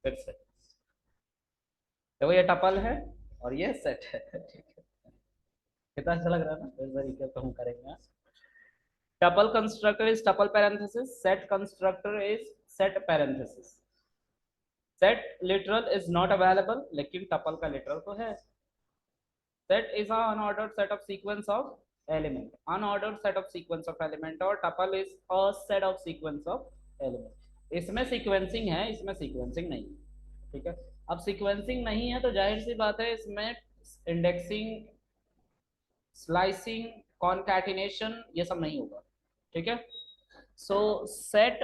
फिर से देखो, ये टपल है और ये सेट है। ठीक है, कितना अच्छा लग रहा है ना, इस तरीके से हम करेंगे। Tuple constructor is tuple parenthesis, set constructor is set parenthesis. Set literal is not available, लेकिन टपल का लिटरल तो है। Set is a unordered set of sequence of element, unordered set of sequence of element, और tuple is a set of sequence of element. इसमें sequencing है, इसमें sequencing नहीं है। ठीक है, अब सीक्वेंसिंग नहीं है तो जाहिर सी बात है इसमें इंडेक्सिंग, स्लाइसिंग, कॉन्कैटिनेशन ये सब नहीं होगा। ठीक है, सो set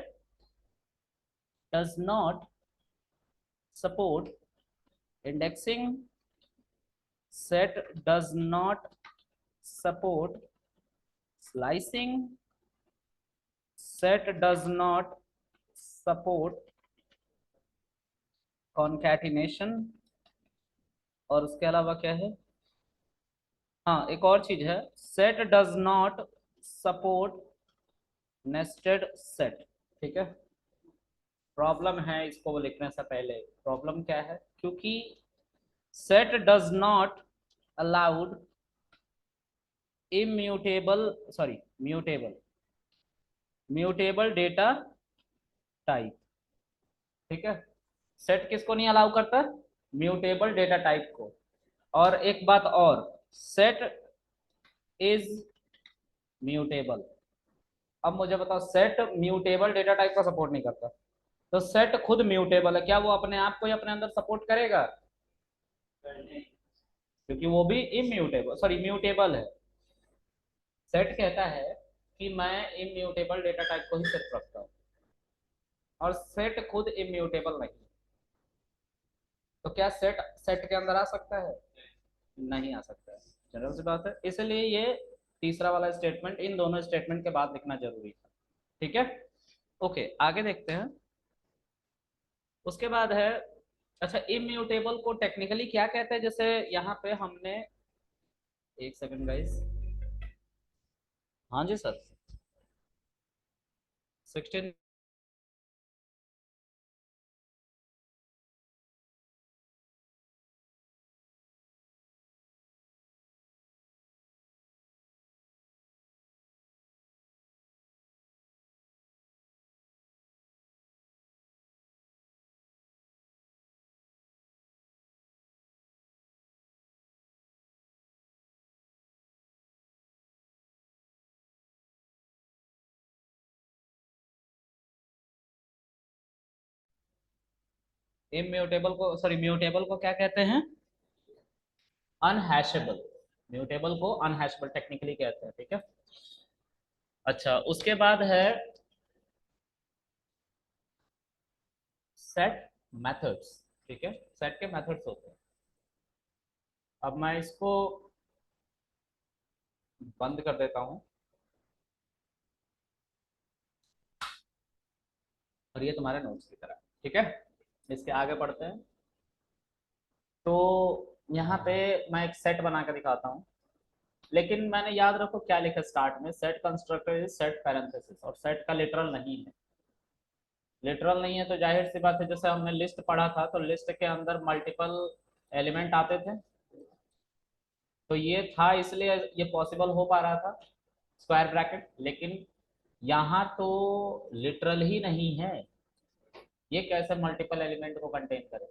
does not support indexing, set does not support slicing, set does not support concatenation, और उसके अलावा क्या है, हाँ एक और चीज है, set does not support nested set। ठीक है, प्रॉब्लम है इसको लिखने से पहले, प्रॉब्लम क्या है, क्योंकि set does not allowed immutable, sorry mutable, mutable data type. ठीक है, सेट किसको नहीं अलाउ करता, म्यूटेबल डेटा टाइप को। और एक बात और, सेट इज म्यूटेबल। अब मुझे बताओ, सेट म्यूटेबल डेटा टाइप का सपोर्ट नहीं करता, तो सेट खुद म्यूटेबल है, क्या वो अपने आप को ही अपने अंदर सपोर्ट करेगा, क्योंकि वो भी इम्यूटेबल, सॉरी म्यूटेबल है। सेट कहता है कि मैं इम्यूटेबल डेटा टाइप को ही सिर्फ रखता हूँ, और सेट खुद इम्यूटेबल नहीं है। तो क्या सेट सेट के अंदर आ सकता है, नहीं आ सकता है, जनरल सी बात है। इसलिए ये तीसरा वाला स्टेटमेंट इन दोनों स्टेटमेंट के बाद लिखना जरूरी था। ठीक है, ओके आगे देखते हैं। उसके बाद है, अच्छा इम्यूटेबल को टेक्निकली क्या कहते हैं, जैसे यहाँ पे हमने, एक सेकंड गाइस, हाँ जी सर, 16, इम्यूटेबल को, सॉरी म्यूटेबल को क्या कहते हैं, अनहैशेबल। म्यूटेबल को अनहैशेबल टेक्निकली कहते हैं। ठीक है, अच्छा उसके बाद है सेट मेथड्स। ठीक है, सेट के मेथड्स होते हैं। अब मैं इसको बंद कर देता हूँ, और ये तुम्हारे नोट्स की तरह। ठीक है, इसके आगे पढ़ते हैं। तो यहाँ पे मैं एक सेट बना के दिखाता हूँ, लेकिन मैंने याद रखो क्या लिखा स्टार्ट में, set constructor is set parenthesis, और सेट का लिटरल नहीं है। लिटरल नहीं है तो जाहिर सी बात है, जैसे हमने लिस्ट पढ़ा था तो लिस्ट के अंदर मल्टीपल एलिमेंट आते थे, तो ये था इसलिए ये पॉसिबल हो पा रहा था स्क्वायर ब्रैकेट, लेकिन यहाँ तो लिटरल ही नहीं है, ये कैसे मल्टीपल एलिमेंट को कंटेन करे।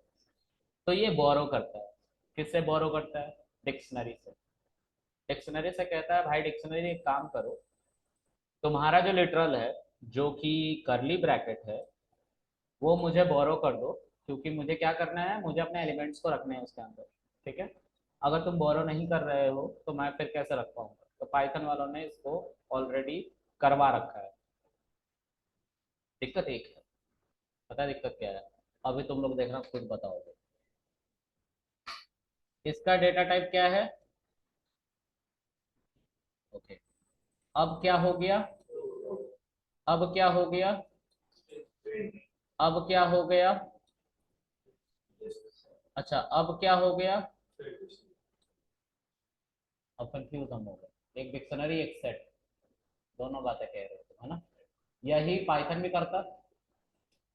तो ये बोरो करता है, किससे बोरो करता है, डिक्शनरी से। डिक्शनरी से कहता है भाई डिक्शनरी एक काम करो, तुम्हारा जो लिटरल है जो कि करली ब्रैकेट है वो मुझे बोरो कर दो, क्योंकि मुझे क्या करना है, मुझे अपने एलिमेंट्स को रखने हैं उसके अंदर। ठीक है, अगर तुम बोरो नहीं कर रहे हो तो मैं फिर कैसे रख पाऊंगा, तो पाइथन वालों ने इसको ऑलरेडी करवा रखा है। दिक्कत एक है, पता है दिक्कत क्या है, अभी तुम लोग देखना खुद बताओगे। इसका डेटा टाइप क्या है, ओके, अब क्या हो गया, अब क्या हो गया, अब क्या हो गया, अच्छा अब क्या हो गया, अब कंफ्यूज हम हो गए, एक डिक्शनरी एक सेट, दोनों बातें कह रहे थे है ना, यही पाइथन भी करता,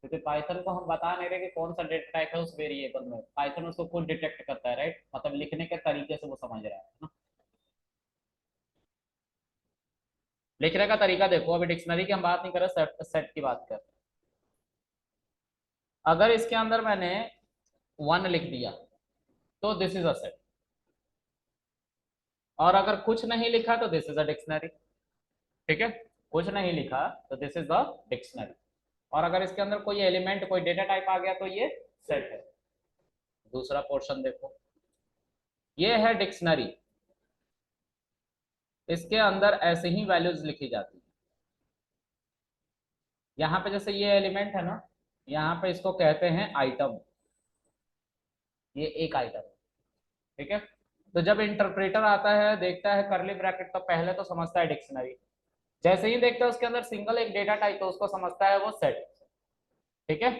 क्योंकि पाइथन को हम बता नहीं रहे कि कौन सा डेटा टाइप है उस वेरिएबल में, पाइथन उसको खुद डिटेक्ट करता है, राइट, मतलब लिखने के तरीके से वो समझ रहा है ना। लिखने का तरीका देखो, अभी डिक्शनरी की हम बात नहीं कर रहे, सेट सेट की बात कर रहे हैं। अगर इसके अंदर मैंने 1 लिख दिया तो दिस इज अ सेट, और अगर कुछ नहीं लिखा तो दिस इज अ डिक्शनरी। ठीक है, कुछ नहीं लिखा तो दिस इज द डिक्शनरी, और अगर इसके अंदर कोई एलिमेंट कोई डेटा टाइप आ गया तो ये सेट है। दूसरा पोर्शन देखो, ये है डिक्शनरी, इसके अंदर ऐसे ही वैल्यूज लिखी जाती है। यहाँ पे जैसे ये एलिमेंट है ना, यहाँ पे इसको कहते हैं आइटम, ये एक आइटम है। ठीक है, तो जब इंटरप्रेटर आता है देखता है करली ब्रैकेट तो पहले तो समझता है डिक्शनरी, जैसे ही देखता है उसके अंदर सिंगल एक डेटा टाइप तो उसको समझता है वो सेट। ठीक है,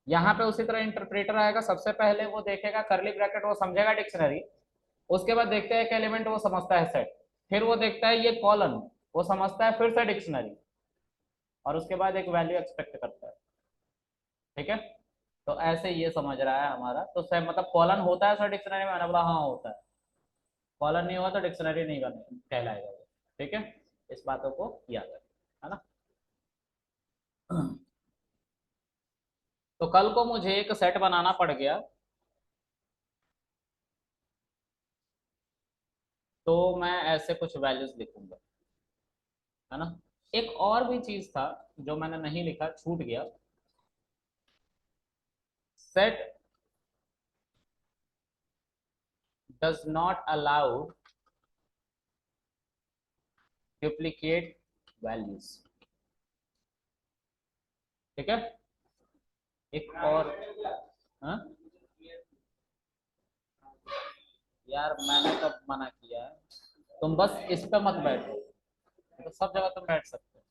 यहाँ पे उसी तरह इंटरप्रेटर आएगा, सबसे पहले वो देखेगा करली ब्रैकेट, वो समझेगा डिक्शनरी, उसके बाद देखता है एक एलिमेंट वो समझता है सेट, फिर वो देखता है ये कॉलन, वो समझता है फिर से डिक्शनरी, और उसके बाद एक वैल्यू एक्सपेक्ट करता है। ठीक है, तो ऐसे ये समझ रहा है हमारा, तो सर मतलब कॉलन होता है सर डिक्शनरी में, मैंने बोला हाँ होता है, कॉलन नहीं हुआ तो डिक्शनरी नहीं बने कहलाएगा वो। ठीक है, इस बातों को याद रखें, है ना। तो कल को मुझे एक सेट बनाना पड़ गया, तो मैं ऐसे कुछ वैल्यूज लिखूंगा, है ना। एक और भी चीज था जो मैंने नहीं लिखा, छूट गया। Set does not allow duplicate values. ठीक है, एक और, हाँ यार मैंने कब मना किया है, तुम बस इस पे मत बैठो, तो सब जगह तुम बैठ सकते हो।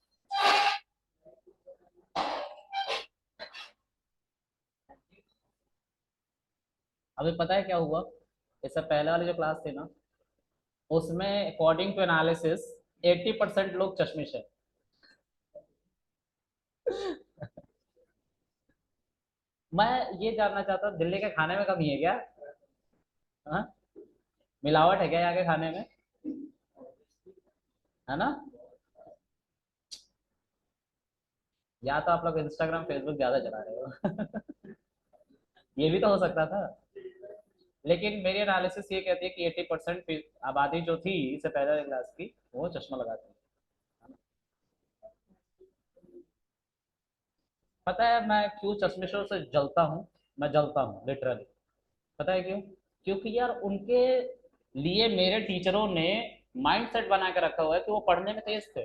अभी पता है क्या हुआ, इससे पहले वाली जो क्लास थी ना, उसमें अकॉर्डिंग टू एनालिसिस 80% लोग चश्मिश है। मैं ये जानना चाहता हूँ दिल्ली के खाने में कमी है क्या? हाँ, मिलावट है क्या यहाँ के खाने में, है ना। या तो आप लोग इंस्टाग्राम फेसबुक ज्यादा चला रहे हो। ये भी तो हो सकता था, लेकिन मेरी एनालिसिस ये कहती है कि 80% आबादी जो थी इससे पहले वाली क्लास की वो चश्मा लगाती है। पता है मैं क्यों चश्मिशों से जलता हूँ, मैं जलता हूँ लिटरली, पता है क्यों? क्योंकि यार उनके लिए मेरे टीचरों ने माइंड सेट बना के रखा हुआ है कि वो पढ़ने में तेज थे,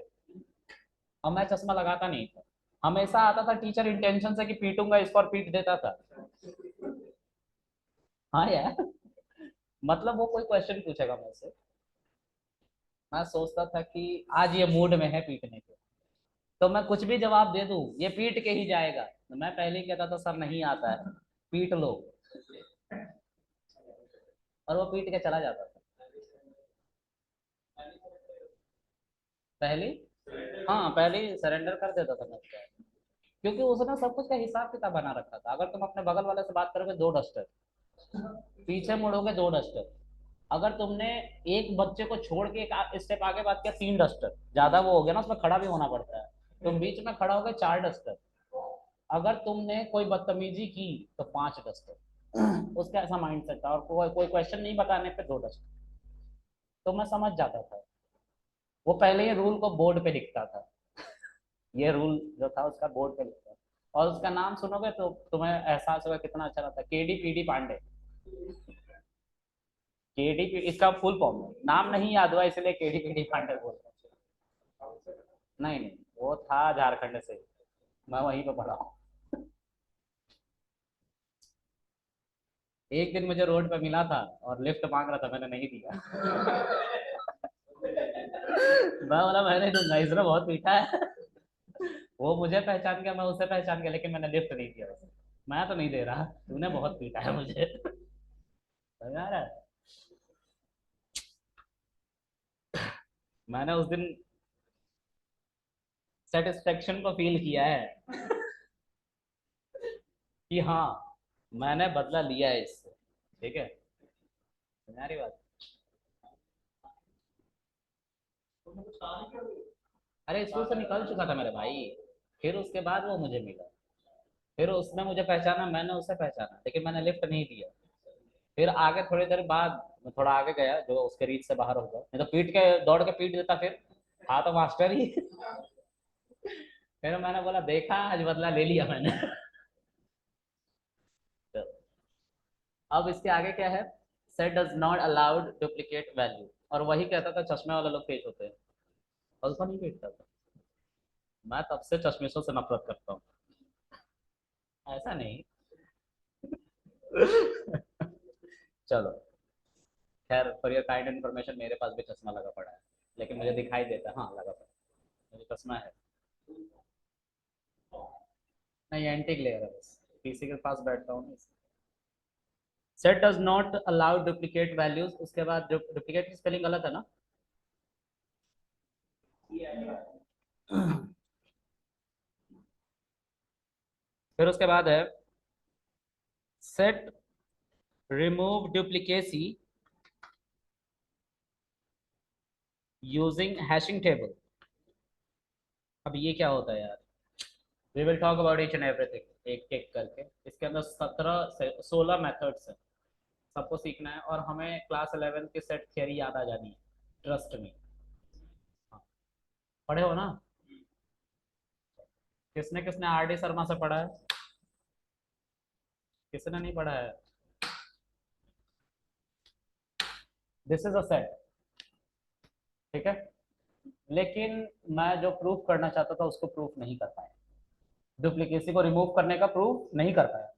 और मैं चश्मा लगाता नहीं था, हमेशा आता था टीचर इंटेंशन से कि पीटूंगा इसको, और पीट देता था। हाँ यार, मतलब वो कोई क्वेश्चन पूछेगा मुझसे, मैं सोचता था कि आज ये मूड में है पीटने के, तो मैं कुछ भी जवाब दे दूं ये पीट के ही जाएगा, तो मैं पहले ही कहता था सर नहीं आता है, पीट लो, और वो पीट के चला जाता था। पहले, हाँ पहले ही सरेंडर कर देता था मैं उसको। क्योंकि उसने सब कुछ का हिसाब किताब बना रखा था, अगर तुम अपने बगल वाले से बात करोगे 2 डस्टर, पीछे मुड़ोगे 2 डस्टर, अगर तुमने एक बच्चे को छोड़ के एक स्टेप आगे बात किया 3 डस्टर, ज्यादा वो हो गया ना, उसमें खड़ा भी होना पड़ता है, तुम बीच में खड़ा हो गए 4 डस्टर, अगर तुमने कोई बदतमीजी की तो 5 डस्टर। उसका ऐसा माइंड सेट था, और कोई क्वेश्चन नहीं बताने पे 2 डस्टर, तो मैं समझ जाता था। वो पहले ही रूल को बोर्ड पे लिखता था, ये रूल जो था उसका बोर्ड पे लिखता था, और उसका नाम सुनोगे तो तुम्हें एहसास होगा कितना अच्छा लगता है, KD PD पांडे। KD, इसका फुल फॉर्म नाम नहीं याद हुआ इसलिए KD PD पांडे बोलते हैं। नहीं नहीं, वो था झारखंड से, मैं वहीं पे पढ़ा हूँ। एक दिन मुझे रोड पे मिला था और लिफ्ट मांग रहा था, मैंने नहीं दिया। मैं बोला मैं नहीं दूंगा, इसने बहुत पीटा है। वो मुझे पहचान गया, मैं उसे पहचान गया, लेकिन मैंने लिफ्ट नहीं दिया उसे। मैं तो नहीं दे रहा, तूने बहुत पीटा है मुझे। समझ आ रहा है? मैंने उस दिन सेटिस्फेक्शन को फील किया है। कि हाँ मैंने बदला लिया है इससे। ठीक है, तुम्हारी बात। अरे स्कूल से निकल चुका था मेरे भाई, फिर उसके बाद वो मुझे मिला, फिर उसने मुझे पहचाना, मैंने उसे पहचाना, लेकिन मैंने लिफ्ट नहीं दिया। फिर आगे थोड़ी देर बाद मैं थोड़ा आगे गया जो उसके रीच से बाहर होगा, नहीं तो पीट के दौड़ के पीट देता फिर, हाँ तो मास्टर ही। फिर मैंने बोला देखा आज बदला ले लिया मैंने। तो अब इसके आगे क्या है, set does not allowed duplicate value, और वही कहता था चश्मे वाले लोग तेज होते हैं, अल्फा नहीं पीटता था। मैं तब से चश्मिशों से नफरत करता हूँ। ऐसा नहीं। चलो, खैर फॉर योर काइंड इन्फॉर्मेशन मेरे पास भी चश्मा लगा पड़ा है, लेकिन मुझे दिखाई देता है, हाँ लगा पड़ा है, मुझे चश्मा है। नहीं एंटी ग्लेयर है बस, पीसी के पास बैठता हूँ ना। Set does not allow duplicate values, उसके बाद डुप्लीकेट की स्पेलिंग गलत है ना। फिर उसके बाद है set remove duplicacy using hashing table. अब ये क्या होता है यार, we will talk about each and everything एक एक करके। इसके अंदर 17 से 16 मेथड्स हैं, सबको सीखना है, और हमें क्लास 11 की सेट थियरी याद आ जानी है, ट्रस्ट मी। हाँ, पढ़े हो ना। किसने किसने आर डी शर्मा से पढ़ा है, किसने नहीं पढ़ा है। दिस इज अ सेट, ठीक है, लेकिन मैं जो प्रूफ करना चाहता था उसको प्रूफ नहीं कर पाया, डुप्लीकेसी को रिमूव करने का प्रूफ नहीं कर पाया,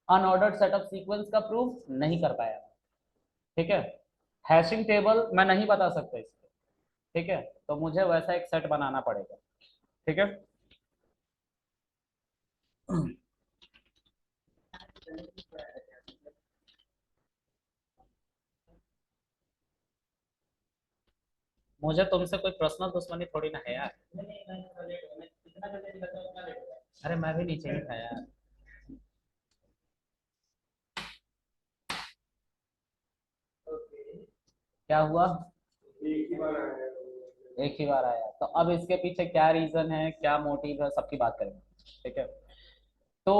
अनऑर्डर्ड सेटअप सीक्वेंस का प्रूफ नहीं कर पाया। ठीक है, हैशिंग टेबल मैं नहीं बता सकता इसको। ठीक है, तो मुझे वैसा एक सेट बनाना पड़ेगा। ठीक है। मुझे तुमसे कोई पर्सनल दुश्मनी थोड़ी ना है यार। अरे मैं भी नीचे ही था यार। क्या हुआ, एक ही बार आया, तो अब इसके पीछे क्या रीजन है, क्या मोटिव है, सबकी बात करेंगे। ठीक है, तो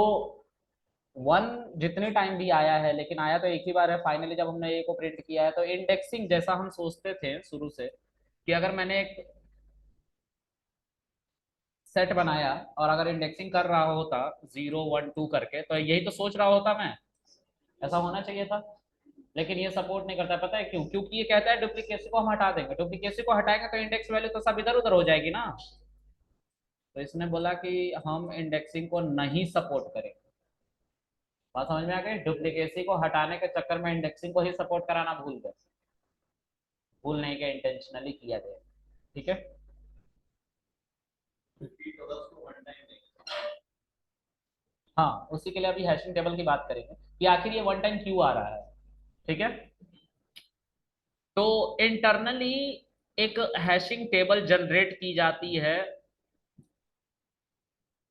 वन जितने टाइम भी आया है, लेकिन आया तो एक ही बार है, फाइनली जब हमने ए को प्रिंट किया है, तो इंडेक्सिंग जैसा हम सोचते थे शुरू से, कि अगर मैंने एक सेट बनाया और अगर इंडेक्सिंग कर रहा होता 0 1 2 करके, तो यही तो सोच रहा होता मैं, ऐसा होना चाहिए था। लेकिन ये सपोर्ट नहीं करता, पता है क्यों, क्योंकि ये कहता है डुप्लीकेसी को हम हटा देंगे, डुप्लीकेसी को हटाएंगे तो इंडेक्स वैल्यू तो सब इधर उधर हो जाएगी ना। तो इसने बोला कि हम इंडेक्सिंग को नहीं सपोर्ट करेंगे। बात समझ में आ गई, डुप्लीकेसी को हटाने के चक्कर में इंडेक्सिंग को ही सपोर्ट कराना भूल गए, भूल नहीं गए, इंटेंशनली किया गया। ठीक है। हाँ, उसी के लिए अभी हैशिंग टेबल की बात करेंगे कि आखिर ये वन टाइम क्यों आ रहा है। ठीक है, तो इंटरनली एक हैशिंग टेबल जनरेट की जाती है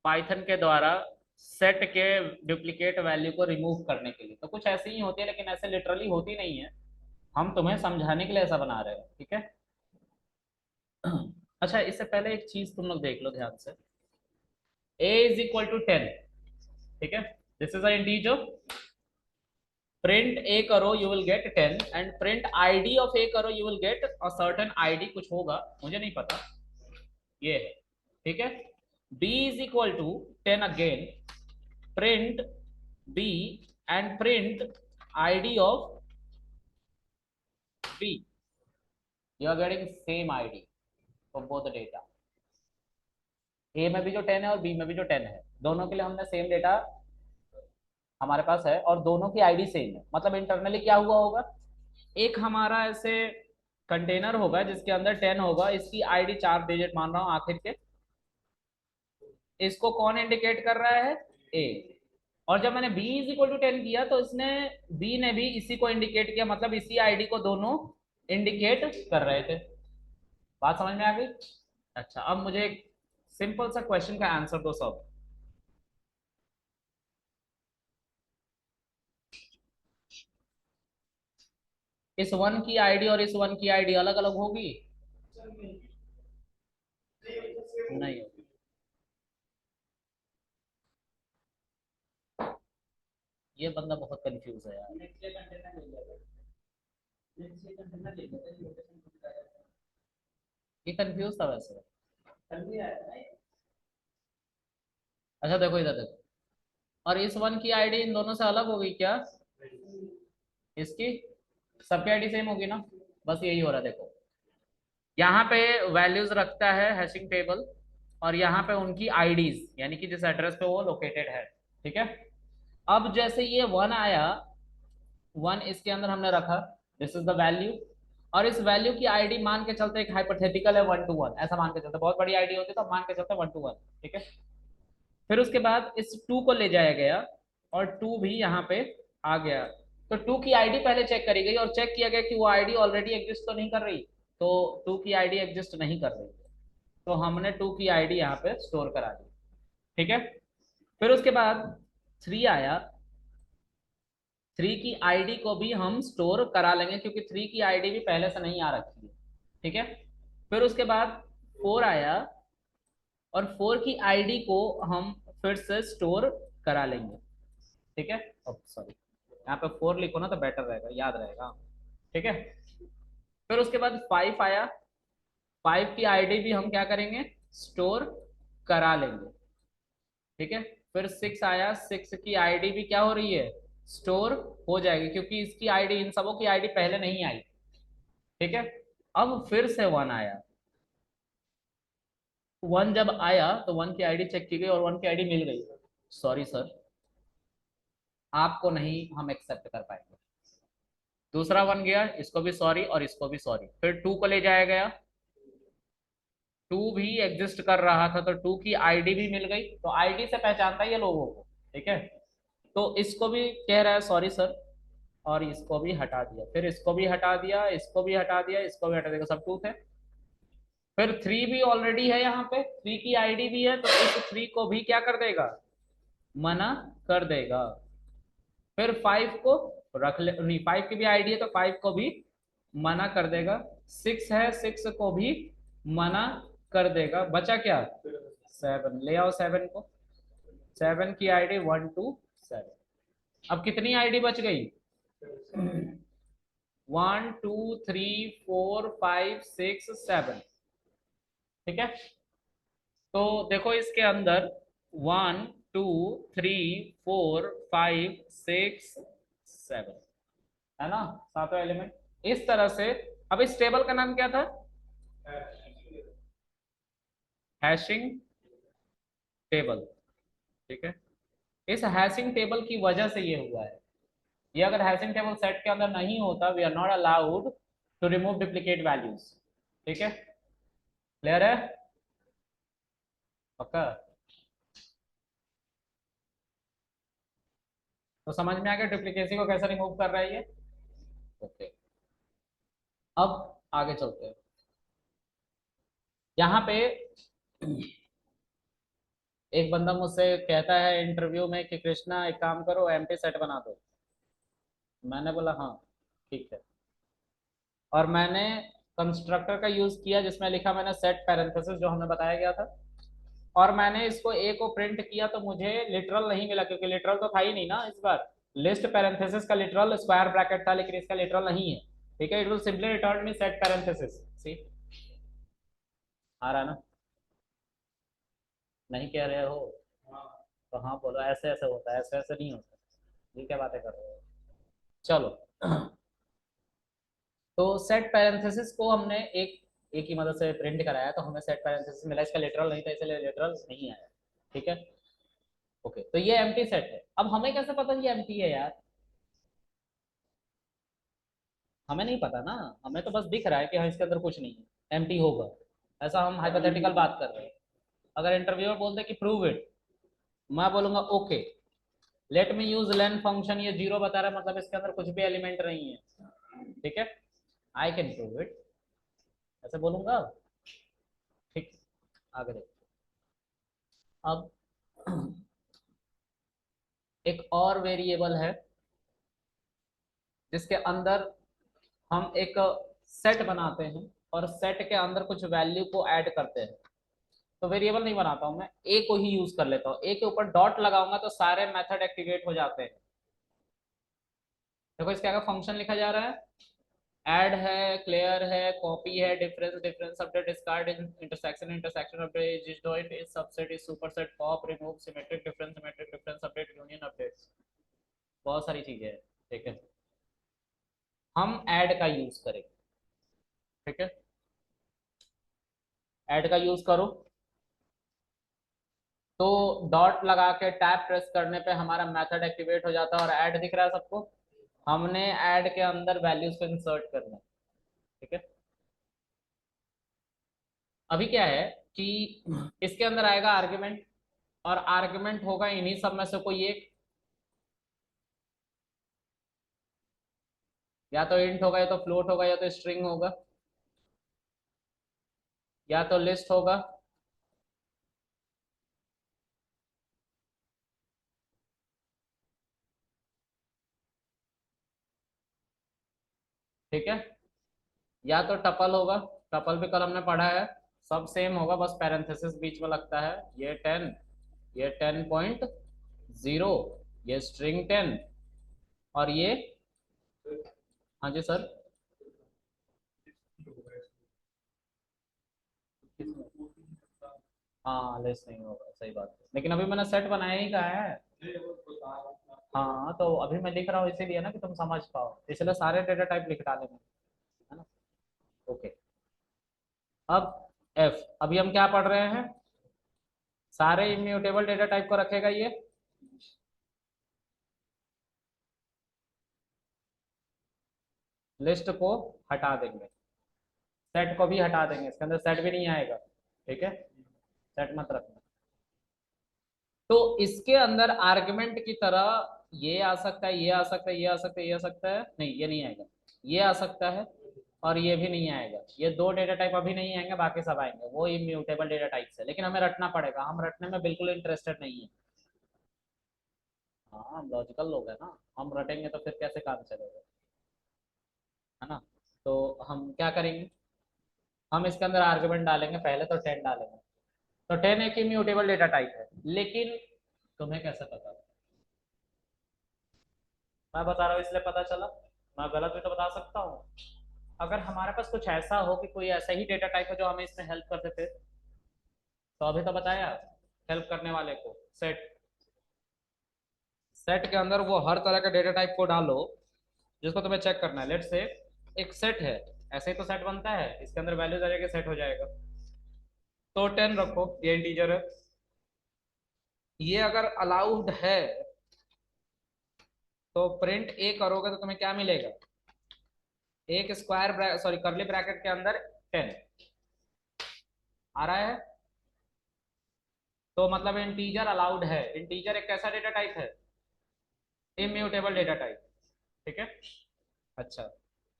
पाइथन के द्वारा, सेट के डुप्लीकेट वैल्यू को रिमूव करने के लिए। तो कुछ ऐसी ही होती है, लेकिन ऐसे लिटरली होती नहीं है, हम तुम्हें समझाने के लिए ऐसा बना रहे हैं। ठीक है। अच्छा, इससे पहले एक चीज तुम लोग देख लो ध्यान से, a इज इक्वल टू 10। ठीक है, this is a integer, print A करो you will get 10, and print ID of A करो you will get a certain ID, कुछ होगा मुझे नहीं पता, ये है। ठीक है, b is equal to 10 again, print b and print id of b, you are getting same id for both the data, a में भी जो 10 है और b में भी जो 10 है, दोनों के लिए हमने सेम डेटा हमारे पास है, और दोनों की आईडी सेम है। मतलब इंटरनली क्या हुआ होगा, एक हमारा ऐसे कंटेनर होगा जिसके अंदर 10 होगा, इसकी आईडी 4 डिजिट मान रहा हूँ आखिर के, इसको कौन इंडिकेट कर रहा है, ए। और जब मैंने b इज इक्वल टू 10 किया, तो इसने b ने भी इसी को इंडिकेट किया, मतलब इसी आईडी को दोनों इंडिकेट कर रहे थे। बात समझ में आ गई। अच्छा, अब मुझे एक सिंपल सा क्वेश्चन का आंसर दो सब। इस वन की आईडी और इस वन की आईडी अलग अलग होगी? नहीं होगी। ये बंदा बहुत कंफ्यूज है यार। ये कंफ्यूज था वैसे। अच्छा देखो इधर देखो, और इस वन की आईडी इन दोनों से अलग होगी क्या? इसकी सबकी आईडी सेम होगी ना? बस यही हो रहा है देखो, यहाँ पे वैल्यूज रखता है हैशिंग टेबल, और यहाँ पे उनकी आईडीज, यानी कि जिस एड्रेस पे वो लोकेटेड है। ठीक है। अब जैसे ये वन आया, वन इसके अंदर हमने रखा, दिस इज द वैल्यू, और इस वैल्यू की आईडी मान के चलते, एक हाइपोथेटिकल है 1 to 1, ऐसा मान के चलते, बहुत बड़ी आईडी होती है तो मान के चलते 1 to 1। ठीक है। फिर उसके बाद इस टू को ले जाया गया, और टू भी यहाँ पे आ गया, तो टू की आईडी पहले चेक करी गई, और चेक किया गया कि वो आईडी ऑलरेडी एग्जिस्ट तो नहीं कर रही, तो टू की आईडी एग्जिस्ट नहीं कर रही, तो हमने टू की आईडी यहाँ पे स्टोर करा दी। ठीक है। फिर उसके बाद थ्री आया, थ्री की आईडी को भी हम स्टोर करा लेंगे, क्योंकि थ्री की आईडी भी पहले से नहीं आ रखी है। ठीक है। फिर उसके बाद फोर आया, और फोर की आईडी को हम फिर से स्टोर करा लेंगे। ठीक है। सॉरी, यहाँ पे फोर लिखो ना तो बेटर रहेगा, याद रहेगा। ठीक है। फिर उसके बाद फाइव आया, फाइव की आईडी भी हम क्या करेंगे, स्टोर करा लेंगे। ठीक है। फिर सिक्स आया, सिक्स की आईडी भी क्या हो रही है, स्टोर हो जाएगी, क्योंकि इसकी आईडी, इन सबों की आईडी पहले नहीं आई। ठीक है। अब फिर से वन आया, वन जब आया तो वन की आईडी चेक की गई और वन की आईडी मिल गई। सॉरी सर, आपको नहीं हम एक्सेप्ट कर पाएंगे। दूसरा वन गया, इसको भी सॉरी और इसको भी सॉरी। फिर टू को ले जाया गया, टू भी एग्जिस्ट कर रहा था, तो टू की आईडी भी मिल गई, तो आईडी से पहचानता है ये लोगों को। ठीक है। तो इसको भी कह रहा है सॉरी सर, और इसको भी हटा दिया, फिर इसको भी हटा दिया, इसको भी हटा दिया, इसको भी हटा दिया, सब टू थे। फिर थ्री भी ऑलरेडी है, यहाँ पे थ्री की आईडी भी है, तो इस थ्री को भी क्या कर देगा, मना कर देगा। फिर फाइव को रख ले, नहीं फाइव की भी आईडी है तो फाइव को भी मना कर देगा। सिक्स है, सिक्स को भी मना कर देगा। बचा क्या, सेवन। ले आओ सेवन को, सेवन की आईडी 1 to 7। अब कितनी आईडी बच गई, 1 2 3 4 5 6 7। ठीक है। तो देखो इसके अंदर 1 2 3 4 5 6 7 है ना, सातों एलिमेंट इस तरह से। अब इस टेबल का नाम क्या था, हैशिंग टेबल। ठीक है। इस हैशिंग टेबल की वजह से ये हुआ है। ये अगर हैशिंग टेबल सेट के अंदर नहीं होता, we are not allowed to remove duplicate values. ठीक है। क्लियर है, पक्का? तो समझ में आ गया डुप्लीकेसी को कैसे रिमूव कर रहा है ये। ओके। अब आगे चलते हैं। यहाँ पे एक बंदा मुझसे कहता है इंटरव्यू में कि कृष्णा एक काम करो, एम्प्टी सेट बना दो। मैंने बोला हाँ ठीक है, और मैंने कंस्ट्रक्टर का यूज किया, जिसमें लिखा मैंने सेट पैरेंथेसिस, जो हमने बताया गया था, और मैंने इसको ए को प्रिंट किया, तो मुझे लिटरल नहीं मिला, क्योंकि लिटरल तो था ही नहीं ना इस बार। लिस्ट पैरेंथेसिस का लिटरल स्क्वायर ब्रैकेट था, लेकिन इसका लिटरल नहीं है। ठीक है। It will simply return me set parenthesis. See, आ रहा ना? नहीं कह रहे हो? तो हाँ बोलो, ऐसे ऐसे होता है, ऐसे ऐसे नहीं होता। ये क्या बातें कर रहे हो? चलो। तो सेट पैरेंथेसिस को हमने एक एक की मदद से प्रिंट कराया, तो हमें सेट पैरेंथेसिस मिला, इसका लिटरल नहीं था, इसलिए लिटरल नहीं आया। ठीक है। ओके, तो ये एम्प्टी सेट है। अब हमें कैसे पता ये एम्प्टी है यार? हमें नहीं पता ना, हमें तो बस दिख रहा है कि हाँ इसके अंदर कुछ नहीं है, एम्प्टी होगा, ऐसा हम हाइपोथेटिकल बात कर रहे हैं। अगर इंटरव्यूअर बोलते कि प्रूव इट, मैं बोलूंगा okay, let me use len function, ये जीरो बता रहा है, मतलब इसके अंदर कुछ भी एलिमेंट नहीं है। ठीक है। आई कैन प्रूव इट, ऐसे बोलूंगा। ठीक। आगे देखो। अब एक और वेरिएबल है जिसके अंदर हम एक सेट बनाते हैं और सेट के अंदर कुछ वैल्यू को ऐड करते हैं। तो वेरिएबल नहीं बनाता हूं मैं, ए को ही यूज कर लेता हूँ। ए के ऊपर डॉट लगाऊंगा तो सारे मेथड एक्टिवेट हो जाते हैं। देखो इसके आगे फंक्शन लिखा जा रहा है, ऐड है, क्लियर है, कॉपी है, difference difference update, discard, intersection intersection update, disjoint, is subset, is superset, pop, remove, symmetric difference, symmetric difference update, union updates, बहुत सारी चीजें हैं। ठीक है, हम ऐड का यूज करेंगे। ठीक है, ऐड का यूज करो तो डॉट लगा के टैब प्रेस करने पे हमारा मेथड एक्टिवेट हो जाता है और ऐड दिख रहा है सबको। हमने ऐड के अंदर वैल्यूज को इंसर्ट करना है। ठीक है, अभी क्या है कि इसके अंदर आएगा आर्ग्यूमेंट, और आर्ग्यूमेंट होगा इन्हीं सब में से कोई एक, या तो इंट होगा, या तो फ्लोट होगा, या तो स्ट्रिंग होगा, या तो लिस्ट होगा। ठीक है, या तो टपल होगा, टपल भी कल हमने पढ़ा है। सब सेम होगा, बस पैरेंथेसिस बीच में लगता है। ये 10, ये 10.0, ये स्ट्रिंग 10, और ये, हाँ जी सर, हाँ लेस नहीं होगा, सही बात है, लेकिन अभी मैंने सेट बनाया ही कहा है। हाँ तो अभी मैं लिख रहा हूँ इसीलिए ना कि तुम समझ पाओ, इसलिए सारे डेटा टाइप लिख डाले मैंने, है ना। ओके, अब एफ, अभी हम क्या पढ़ रहे हैं, सारे इम्यूटेबल डेटा टाइप को रखेगा ये। लिस्ट को हटा देंगे, सेट को भी हटा देंगे, इसके अंदर सेट भी नहीं आएगा। ठीक है, सेट मत रखना। तो इसके अंदर आर्गुमेंट की तरह ये आ सकता है, ये आ सकता है, ये आ सकता है, ये आ सकता है, नहीं ये नहीं आएगा, ये आ सकता है, और ये भी नहीं आएगा। ये दो डेटा टाइप अभी नहीं आएंगे, बाकी सब आएंगे, वो इम्यूटेबल डेटा टाइप से, लेकिन हमें रटना पड़ेगा, हम रटने में बिल्कुल इंटरेस्टेड नहीं है। हाँ हम लॉजिकल लोग हैं ना, हम रटेंगे तो फिर कैसे काम चलेगा, है ना। तो हम क्या करेंगे, हम इसके अंदर आर्गुमेंट डालेंगे, पहले तो 10 डालेंगे। तो 10 एक इम्यूटेबल डेटा टाइप है, लेकिन तुम्हें कैसे पता, मैं बता रहा हूँ इसलिए पता चला, मैं गलत भी तो बता सकता हूँ। अगर हमारे पास कुछ ऐसा हो कि कोई ऐसा ही डेटा टाइप है जो हमें इसमें हेल्प कर देते, तो अभी तो बताया हेल्प करने वाले को सेट, सेट के अंदर वो हर तरह के डेटा टाइप को डालो जिसको तुम्हें चेक करना है। लेट से एक सेट है, ऐसे ही तो सेट बनता है, इसके अंदर वैल्यूज आ जाएगी, सेट हो जाएगा। तो 10 रखो, ये इंटीजर है, ये अगर अलाउड है तो प्रिंट ए करोगे तो तुम्हें क्या मिलेगा, एक स्क्वायर सॉरी करली ब्रैकेट के अंदर 10 आ रहा है। तो मतलब इंटीजर अलाउड है, इंटीजर एक कैसा डेटा टाइप है, इम्यूटेबल डेटा टाइप। ठीक है, अच्छा,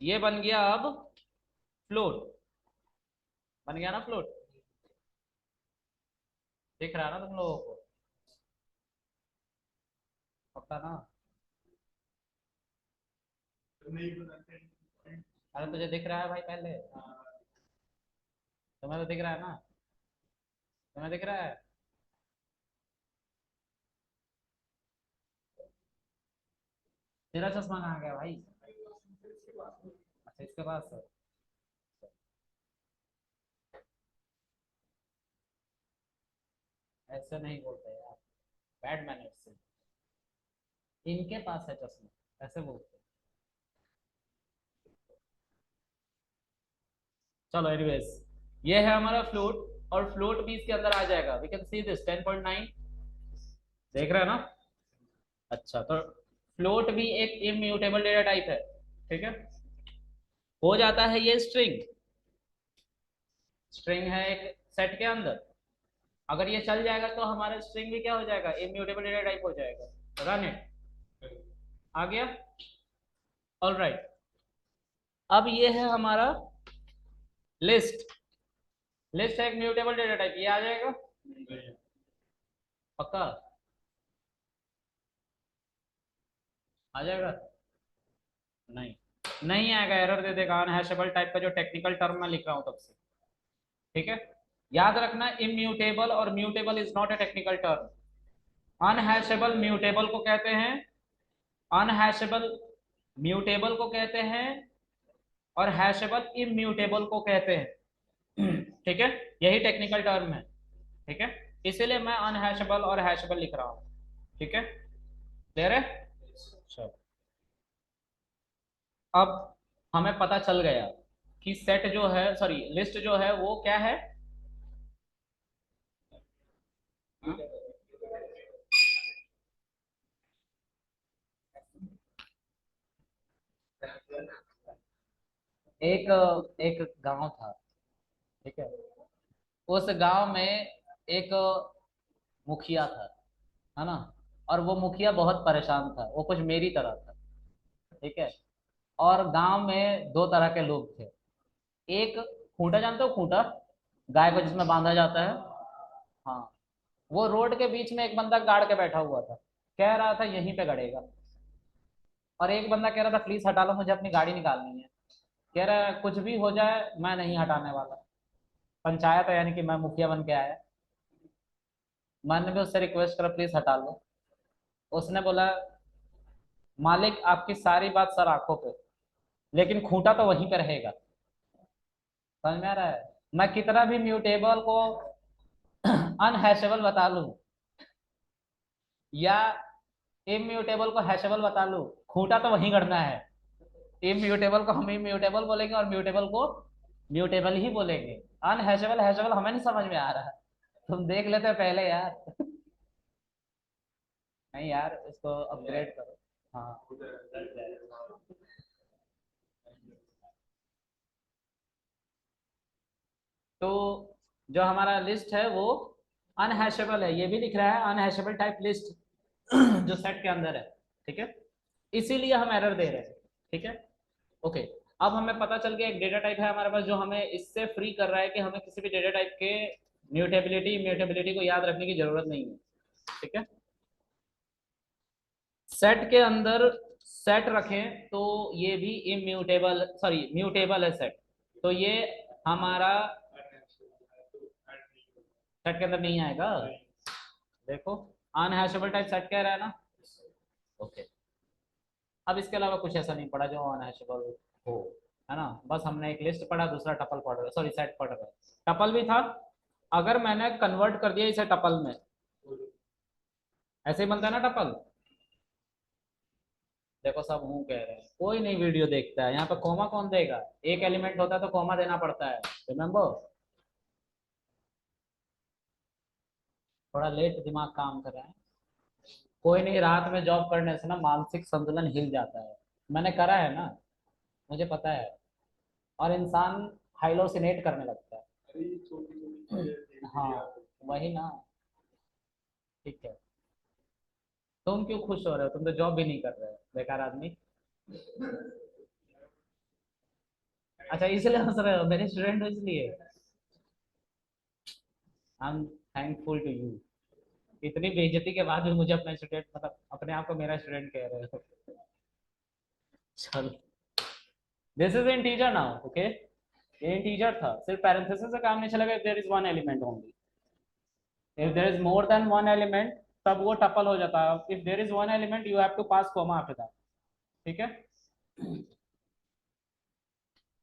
ये बन गया अब फ्लोट, बन गया ना फ्लोट, दिख रहा है ना तुम लोगों को, पक्का ना। अरे तुझे दिख रहा है भाई पहले, तुम्हें तो दिख रहा है ना, तुम्हें दिख रहा है। तेरा चश्मा कहाँ गया भाई, अच्छा इसके पास है। ऐसे नहीं बोलते यार, बैड मैनर्स से, इनके पास है चश्मा, ऐसे बोलते हैं। चलो एनीवेज, ये है हमारा फ्लोट, और फ्लोट भी इसके अंदर आ जाएगा, वी कैन सी दिस 10.9, देख रहे हैं ना। अच्छा, तो फ्लोट भी एक इम्यूटेबल डेटा टाइप है। ठीक है, हो जाता है ये स्ट्रिंग, स्ट्रिंग है एक सेट के अंदर, अगर ये चल जाएगा तो हमारा स्ट्रिंग भी क्या हो जाएगा, इम्यूटेबल डेटा टाइप हो जाएगा। रन इट, आ गया, ऑल राइट। अब ये है हमारा लिस्ट, लिस्ट है एक म्यूटेबल डेटा टाइप, ये आ जाएगा पक्का, आ जाएगा नहीं, नहीं आएगा, एरर दे देगा अनहैशेबल टाइप का जो टेक्निकल टर्म मैं लिख रहा हूँ तब से। ठीक है, याद रखना इम्यूटेबल और mutable is not a technical term. Unhashable mutable को कहते हैं, अनहैशेबल म्यूटेबल को कहते हैं, और हैशेबल इम्यूटेबल को कहते हैं। ठीक है, यही टेक्निकल टर्म है। ठीक है, इसीलिए मैं अनहैशेबल और हैशेबल लिख रहा हूँ। ठीक है, क्लियर है? चलो, अब हमें पता चल गया कि सेट जो है, सॉरी लिस्ट जो है वो क्या है। हाँ? एक एक गांव था। ठीक है, उस गांव में एक मुखिया था, है ना। और वो मुखिया बहुत परेशान था, वो कुछ मेरी तरह था। ठीक है, और गांव में दो तरह के लोग थे। एक खूंटा, जानते हो खूंटा, गाय को जिसमें बांधा जाता है। हाँ, वो रोड के बीच में एक बंदा गाड़ के बैठा हुआ था, कह रहा था यहीं पे गड़ेगा। और एक बंदा कह रहा था प्लीज हटा लो, मुझे अपनी गाड़ी निकालनी है। कह रहा है कुछ भी हो जाए मैं नहीं हटाने वाला। पंचायत है, यानी कि मैं मुखिया बन के आया। मैंने भी उससे रिक्वेस्ट करा प्लीज हटा लो। उसने बोला मालिक आपकी सारी बात सर आंखों पे, लेकिन खूंटा तो वहीं पे रहेगा। समझ में आ रहा है? मैं कितना भी म्यूटेबल को अनहैशेबल बता लूं, या इम्यूटेबल को हैशेबल बता लूं, खूंटा तो वहीं गड़ना है। इम्यूटेबल को हम इम्यूटेबल बोलेंगे और म्यूटेबल को म्यूटेबल ही बोलेंगे। अनहैशेबल हैशेबल हमें नहीं समझ में आ रहा है, तुम देख लेते पहले यार। नहीं यार, इसको अपग्रेड करो। हाँ, तो जो हमारा लिस्ट है वो अनहैशेबल है, ये भी लिख रहा है अनहैशेबल टाइप लिस्ट जो सेट के अंदर है। ठीक है, इसीलिए हम एरर दे रहे हैं। ठीक है, ओके। अब हमें पता चल गया एक डेटा टाइप है हमारे पास जो हमें इससे फ्री कर रहा है कि हमें किसी भी डेटा टाइप के म्यूटेबिलिटी इम्यूटेबिलिटी को याद रखने की जरूरत नहीं है। ठीक है, सेट के अंदर सेट रखें तो ये भी इम्यूटेबल, सॉरी म्यूटेबल है सेट, तो ये हमारा सेट के अंदर नहीं आएगा। देखो, अनहैशेबल टाइप सेट कह रहा है ना। ओके, अब इसके अलावा कुछ ऐसा नहीं पढ़ा जो अनहैशेबल हो, है ना। बस हमने एक लिस्ट पढ़ा, दूसरा टपल पढ़ रहे, सॉरी सेट पढ़ रहे। टपल भी था, अगर मैंने कन्वर्ट कर दिया इसे टपल में, ऐसे ही बनता है ना टपल। देखो सब हूँ कह रहे हैं, कोई नहीं वीडियो देखता है, यहाँ पे कॉमा कौन देगा, एक एलिमेंट होता है तो कॉमा देना पड़ता है, रिमेम्बर। थोड़ा लेट दिमाग काम कर रहा है। कोई नहीं, रात में जॉब करने से ना मानसिक संतुलन हिल जाता है, मैंने करा है ना, मुझे पता है। और इंसान हाइलोसिनेट करने लगता है। हाँ, वही ना। ठीक है, तुम क्यों खुश हो रहे हो, तुम तो जॉब भी नहीं कर रहे हो, बेकार आदमी। अच्छा, इसलिए हंस रहे हो, मेरे स्टूडेंट हो इसलिए। I am thankful to you, इतनी बेइज्जती के बाद भी मुझे अपना स्टूडेंट, मतलब अपने आप को मेरा स्टूडेंट कह रहे हो। चलो, this is integer now, okay. ये इंटीजर था, सिर्फ पैरेंथेसिस से काम नहीं चलेगा if there is one element only. If there is more than one element तब वो टपल हो जाता है। If there is one element you have to pass comma after that. ठीक है,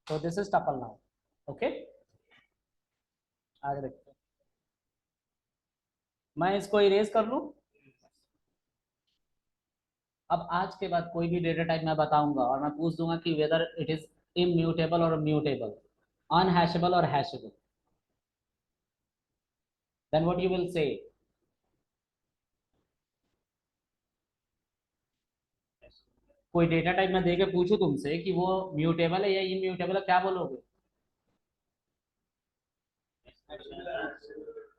तो this is tuple now, okay. आगे देखते हैं, मैं इसको इरेज कर लूं। अब आज के बाद कोई भी डेटा टाइप मैं बताऊंगा और मैं पूछ दूंगा कि वेदर इट इज इम्यूटेबल और म्यूटेबल, अनहैशेबल और hashable, then what you will say. कोई डेटा टाइप मैं दे के पूछूं तुमसे कि वो म्यूटेबल है या इम्यूटेबल है, क्या बोलोगे?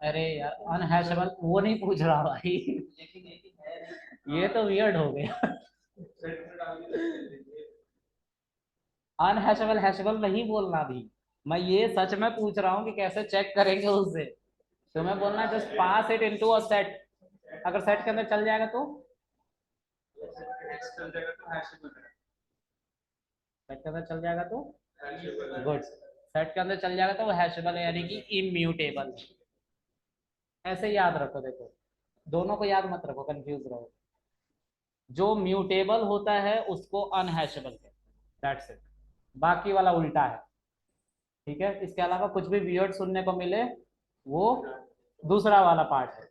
अरे यार, अनहैशेबल वो नहीं पूछ रहा भाई। ये तो वियर्ड हो गया। अनहैशेबल हैशेबल नहीं बोलना भी, मैं ये सच में पूछ रहा हूँ कि कैसे चेक करेंगे उससे। तुम्हें बोलना just pass it into a set, अगर सेट के अंदर चल जाएगा तो सेट के अंदर चल जाएगा तो गुड, सेट के अंदर चल जाएगा तो वो हैशेबल है, यानी कि इम्यूटेबल। ऐसे याद रखो, देखो दोनों को याद मत रखो, कंफ्यूज रहो। जो म्यूटेबल होता है उसको अनहैशेबल कहते हैं, दैट्स इट। बाकी वाला उल्टा है, ठीक है। इसके अलावा कुछ भी वियर्ड सुनने को मिले वो दूसरा वाला पार्ट है।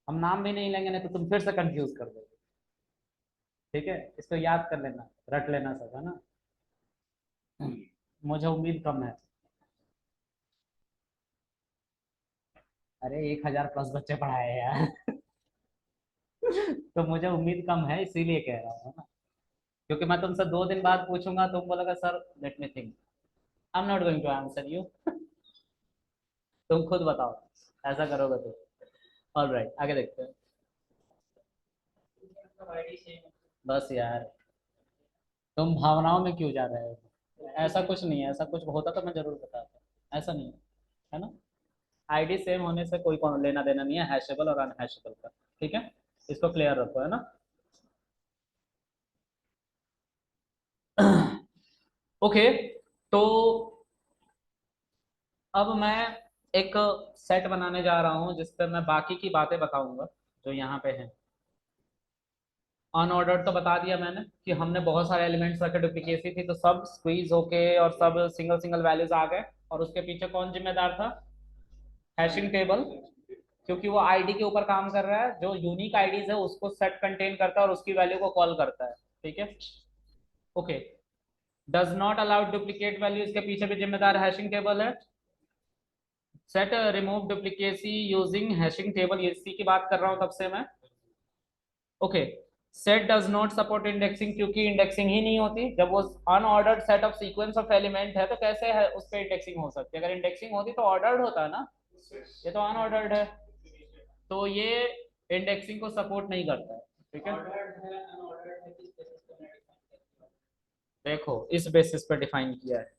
हम नाम भी नहीं लेंगे, नहीं तो तुम फिर से कंफ्यूज कर दोगे, ठीक है। इसको याद कर लेना, रट लेना सब, है ना। मुझे उम्मीद कम है। अरे 1,000 प्लस बच्चे पढ़ाए हैं यार। तो मुझे उम्मीद कम है, इसीलिए कह रहा हूँ ना। क्योंकि मैं तुमसे 2 दिन बाद पूछूंगा, तुम बोलोगे sir let me think, I am not going to answer you. तुम खुद बताओ, ऐसा करोगे तो। ऑलराइट, आगे देखते हैं। बस यार, तुम भावनाओं में क्यों जा रहे हो? ऐसा कुछ नहीं है, ऐसा कुछ होता तो मैं जरूर बताता, ऐसा नहीं है, है ना। आईडी सेम होने से कोई लेना देना नहीं है हैशेबल और अनहैशेबल का, ठीक है। इसको क्लियर रखो, है ना। ओके, तो अब मैं एक सेट बनाने जा रहा हूँ जिस पे मैं बाकी की बातें बताऊंगा जो यहाँ पे हैं। अनऑर्डर्ड तो बता दिया मैंने कि हमने बहुत सारे एलिमेंट्स रखे, डुप्लीकेसी थी तो सब स्क्वीज होके और सब सिंगल सिंगल वैल्यूज आ गए। और उसके पीछे कौन जिम्मेदार था? हैशिंग टेबल, क्योंकि वो आईडी के ऊपर काम कर रहा है। जो यूनिक आईडीज है उसको सेट कंटेन करता है और उसकी वैल्यू को कॉल करता है, ठीक है। Okay, does not allow duplicate value, इसके पीछे भी जिम्मेदार हैशिंग टेबल है। Set remove duplicacy using hashing table, ये इसी की बात कर रहा हूं तब से मैं। Okay, set does not support indexing, क्योंकि इंडेक्सिंग ही नहीं होती। जब वो unordered set of sequence of element है तो कैसे है उस पर इंडेक्सिंग हो सकती है? अगर इंडेक्सिंग होती तो ऑर्डर्ड होता है ना, ये तो अनऑर्डर्ड है, तो ये इंडेक्सिंग को सपोर्ट नहीं करता है, ठीक है। देखो इस बेसिस पे डिफाइन किया है।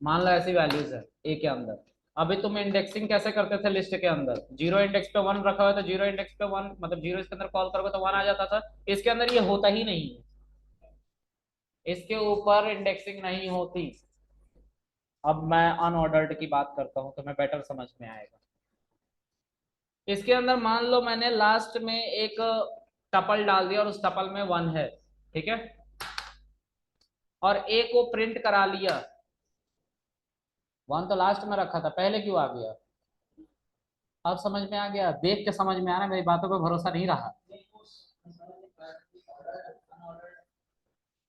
मान लो ऐसी वैल्यूज है ए के अंदर। अभी तुम इंडेक्सिंग कैसे करते थे लिस्ट के अंदर? जीरो इंडेक्स पे वन रखा हुआ है तो जीरो इंडेक्स पे वन, मतलब जीरो इसके अंदर कॉल करोगे तो वन आ जाता था। इसके अंदर ये होता ही नहीं है, इसके ऊपर इंडेक्सिंग नहीं होती। अब मैं अनऑर्डर्ड की बात करता हूँ तो मैं बेटर समझ में आएगा। इसके अंदर मान लो मैंने लास्ट में एक टपल डाल दिया और उस टपल में वन है, ठीक है, और ए को प्रिंट करा लिया। वन तो लास्ट में रखा था, पहले क्यों आ गया? अब समझ में आ गया? देख के समझ में आ रहा है, मेरी बातों पे भरोसा नहीं रहा।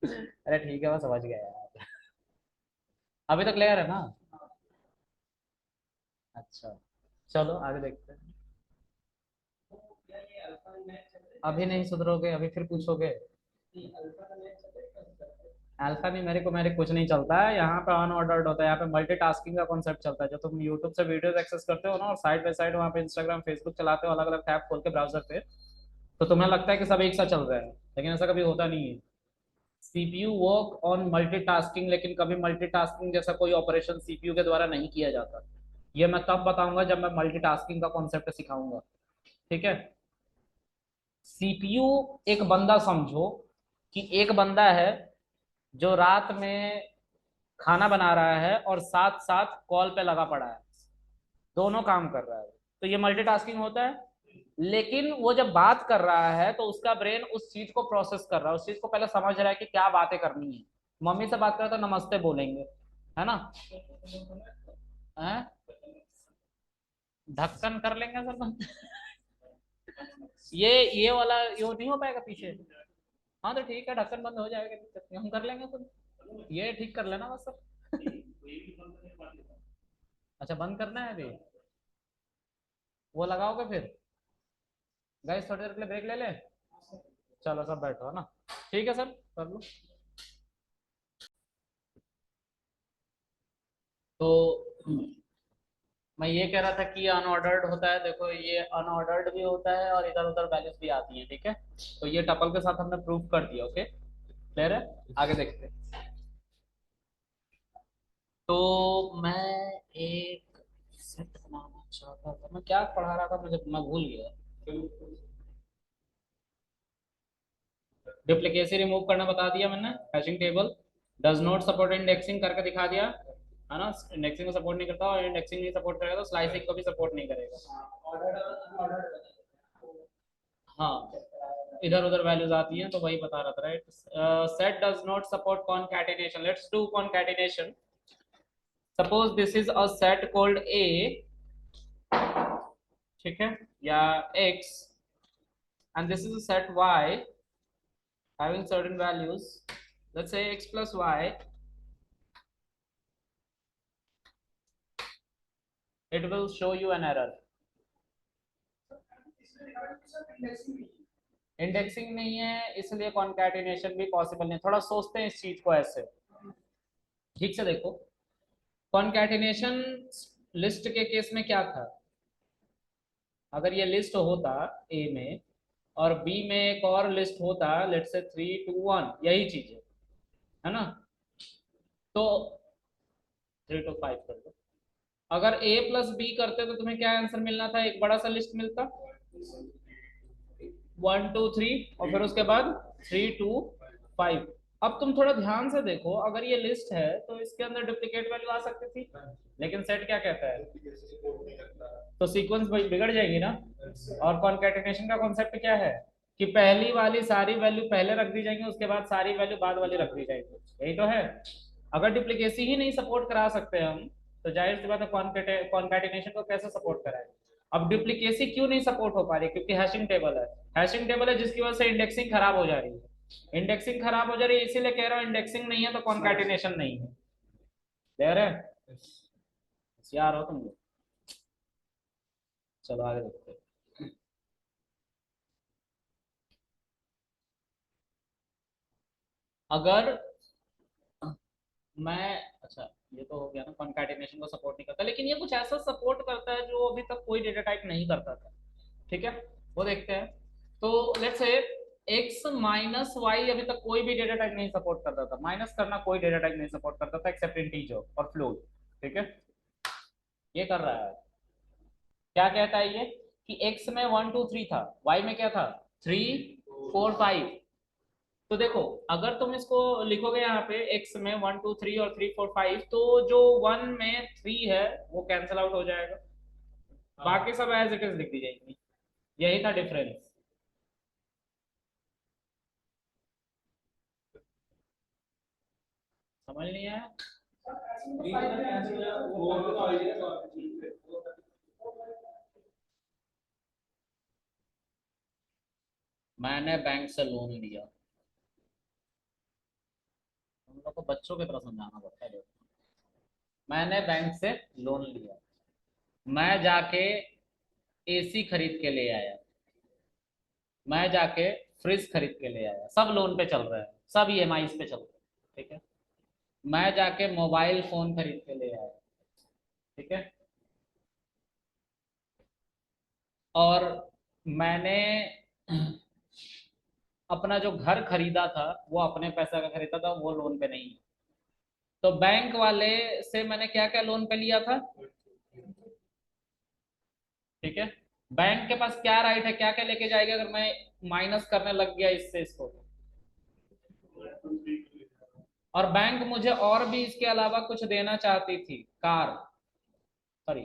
अरे ठीक है, मैं समझ गया यार। अभी तो क्लियर है ना? अच्छा, चलो आगे देखते हैं। अभी नहीं सुधरोगे, अभी फिर पूछोगे। अल्फा नहीं, मेरे कुछ नहीं चलता है यहाँ पे, अनऑर्डर्ड होता है। यहाँ पे मल्टीटास्किंग का कॉन्सेप्ट चलता है। जो तुम यूट्यूब से वीडियोस एक्सेस करते हो ना और साइड बाय साइड वहाँ पे इंस्टाग्राम फेसबुक चलाते हो अलग अलग टैब खोल के ब्राउजर पे, तो तुम्हें लगता है कि सब एक साथ चल रहा है, लेकिन ऐसा कभी होता नहीं है। सीपीयू वर्क ऑन मल्टीटास्किंग, लेकिन कभी मल्टीटास्किंग जैसा कोई ऑपरेशन सीपीयू के द्वारा नहीं किया जाता। ये मैं तब बताऊंगा जब मैं मल्टीटास्किंग का कॉन्सेप्ट सिखाऊंगा, ठीक है। सीपीयू एक बंदा समझो कि एक बंदा है जो रात में खाना बना रहा है और साथ साथ कॉल पे लगा पड़ा है, दोनों काम कर रहा है, तो ये मल्टीटास्किंग होता है। लेकिन वो जब बात कर रहा है तो उसका ब्रेन उस चीज को प्रोसेस कर रहा है, उस चीज को पहले समझ रहा है कि क्या बातें करनी है। मम्मी से बात करें तो नमस्ते बोलेंगे, है ना। हैं? ढक्कन कर लेंगे सर बंद। ये वाला यो नहीं हो पाएगा पीछे। हाँ तो ठीक है, ढक्कन बंद हो जाएगा, दिक्कत नहीं, हम कर लेंगे खुद। ये ठीक कर लेना बस सर। अच्छा, बंद करना है अभी? वो लगाओगे फिर? गाइस थोड़ी देर के लिए ब्रेक ले ले। चलो सब बैठो, है ना। ठीक है सर, कर लो। तो मैं ये कह रहा था कि अनऑर्डर्ड होता है, देखो ये अनऑर्डर्ड भी होता है और इधर उधर वैल्यूज भी आती है, ठीक है। तो ये टपल के साथ हमने प्रूव कर दिया, ओके क्लियर है। आगे देखते हैं। तो मैं एक सेट बनाना चाहता था, मैं क्या पढ़ा रहा था मुझे, मैं भूल गया। डुप्लीकेसी रिमूव करना बता दिया मैंने, hashing table. Does not support indexing करके दिखा दिया, है ना, इंडेक्सिंग को सपोर्ट नहीं करता, और इंडेक्सिंग नहीं सपोर्ट करेगा तो स्लाइसिंग को भी सपोर्ट नहीं करेगा। हाँ, इधर उधर वैल्यूज आती हैं तो वही बता रहा था, right. Set does not support concatenation, let's do concatenation. Suppose this is a set called A, ठीक है, या X, and this is a set Y having certain values, let's say x plus y, it will show you an error. Indexing नहीं है इसलिए concatenation भी possible नहीं। थोड़ा सोचते हैं इस चीज को ऐसे, ठीक से देखो। कॉन्कैटिनेशन लिस्ट के केस में क्या था, अगर ये लिस्ट होता ए में और बी में एक और लिस्ट होता, लेट्स से 3 2 1, यही चीज है ना, तो 3 2 5 कर दो। अगर ए प्लस बी करते तो तुम्हें क्या आंसर मिलना था, एक बड़ा सा लिस्ट मिलता, 1 2 3, और फिर उसके बाद 3 2 5। अब तुम थोड़ा ध्यान से देखो, अगर ये लिस्ट है तो इसके अंदर डुप्लीकेट वैल्यू आ सकती थी, लेकिन सेट क्या कहता है, तो सीक्वेंस बिगड़ जाएगी ना। और कॉन्कैटिनेशन का कॉन्सेप्ट क्या है कि पहली वाली सारी वैल्यू पहले रख दी जाएंगी, उसके बाद सारी वैल्यू बाद वाली रख दी जाएगी, यही तो है। अगर डुप्लीकेसी ही नहीं सपोर्ट करा सकते हम, तो जाहिर सी बात है कॉन्कैटिनेशन को कैसे सपोर्ट कराएं। अब डुप्लीकेसी क्यों नहीं सपोर्ट हो पा रही, क्योंकि हैशिंग टेबल है, हैशिंग टेबल है जिसकी वजह से इंडेक्सिंग खराब हो जा रही है। इंडेक्सिंग खराब हो जा रही है इसीलिए कह रहा हूँ, इंडेक्सिंग नहीं है तो कॉन्कैटिनेशन नहीं है। क्लियर है, होशियार हो तुम लोग। चलो आगे देखते हैं। अगर मैं, अच्छा, ये तो हो गया ना, कॉन्कैटिनेशन को सपोर्ट नहीं करता, लेकिन ये कुछ ऐसा सपोर्ट करता है जो अभी तक कोई डेटा टाइप नहीं करता था, ठीक है, वो देखते हैं। तो let's say x minus Y अभी तक कोई भी डेटा टाइप नहीं सपोर्ट करता था, माइनस करना कोई डेटा टाइप नहीं सपोर्ट करता था एक्सेप्ट इंटीजर और फ्लोट, ठीक है। ये कर रहा है, क्या कहता है ये कि एक्स में 1 2 3 था, वाई में क्या था 3 4 5। तो देखो, अगर तुम इसको लिखोगे यहाँ पे x में 1 2 3 और 3 4 5, तो जो 1 में 3 है वो कैंसिल आउट हो जाएगा, बाकी सब एज इट इज लिख दी जाएगी। यही था डिफरेंस। समझ नहीं आया। मैंने बैंक से लोन लिया, हम लोग को बच्चों की तरह समझाना पड़ता है। देखो, मैंने बैंक से लोन लिया, मैं जाके एसी खरीद के ले आया, मैं जाके फ्रिज खरीद के ले आया, सब लोन पे चल रहा है, सब ईएमआई पे चल रहा है, ठीक है। मैं जाके मोबाइल फोन खरीद के ले आया, ठीक है। और मैंने अपना जो घर खरीदा था वो अपने पैसा का खरीदा था, वो लोन पे नहीं। तो बैंक वाले से मैंने क्या क्या लोन पे लिया था, ठीक है। बैंक के पास क्या राइट है, क्या क्या लेके जाएगा अगर मैं माइनस करने लग गया इससे इसको। और बैंक मुझे और भी इसके अलावा कुछ देना चाहती थी, कार, सॉरी,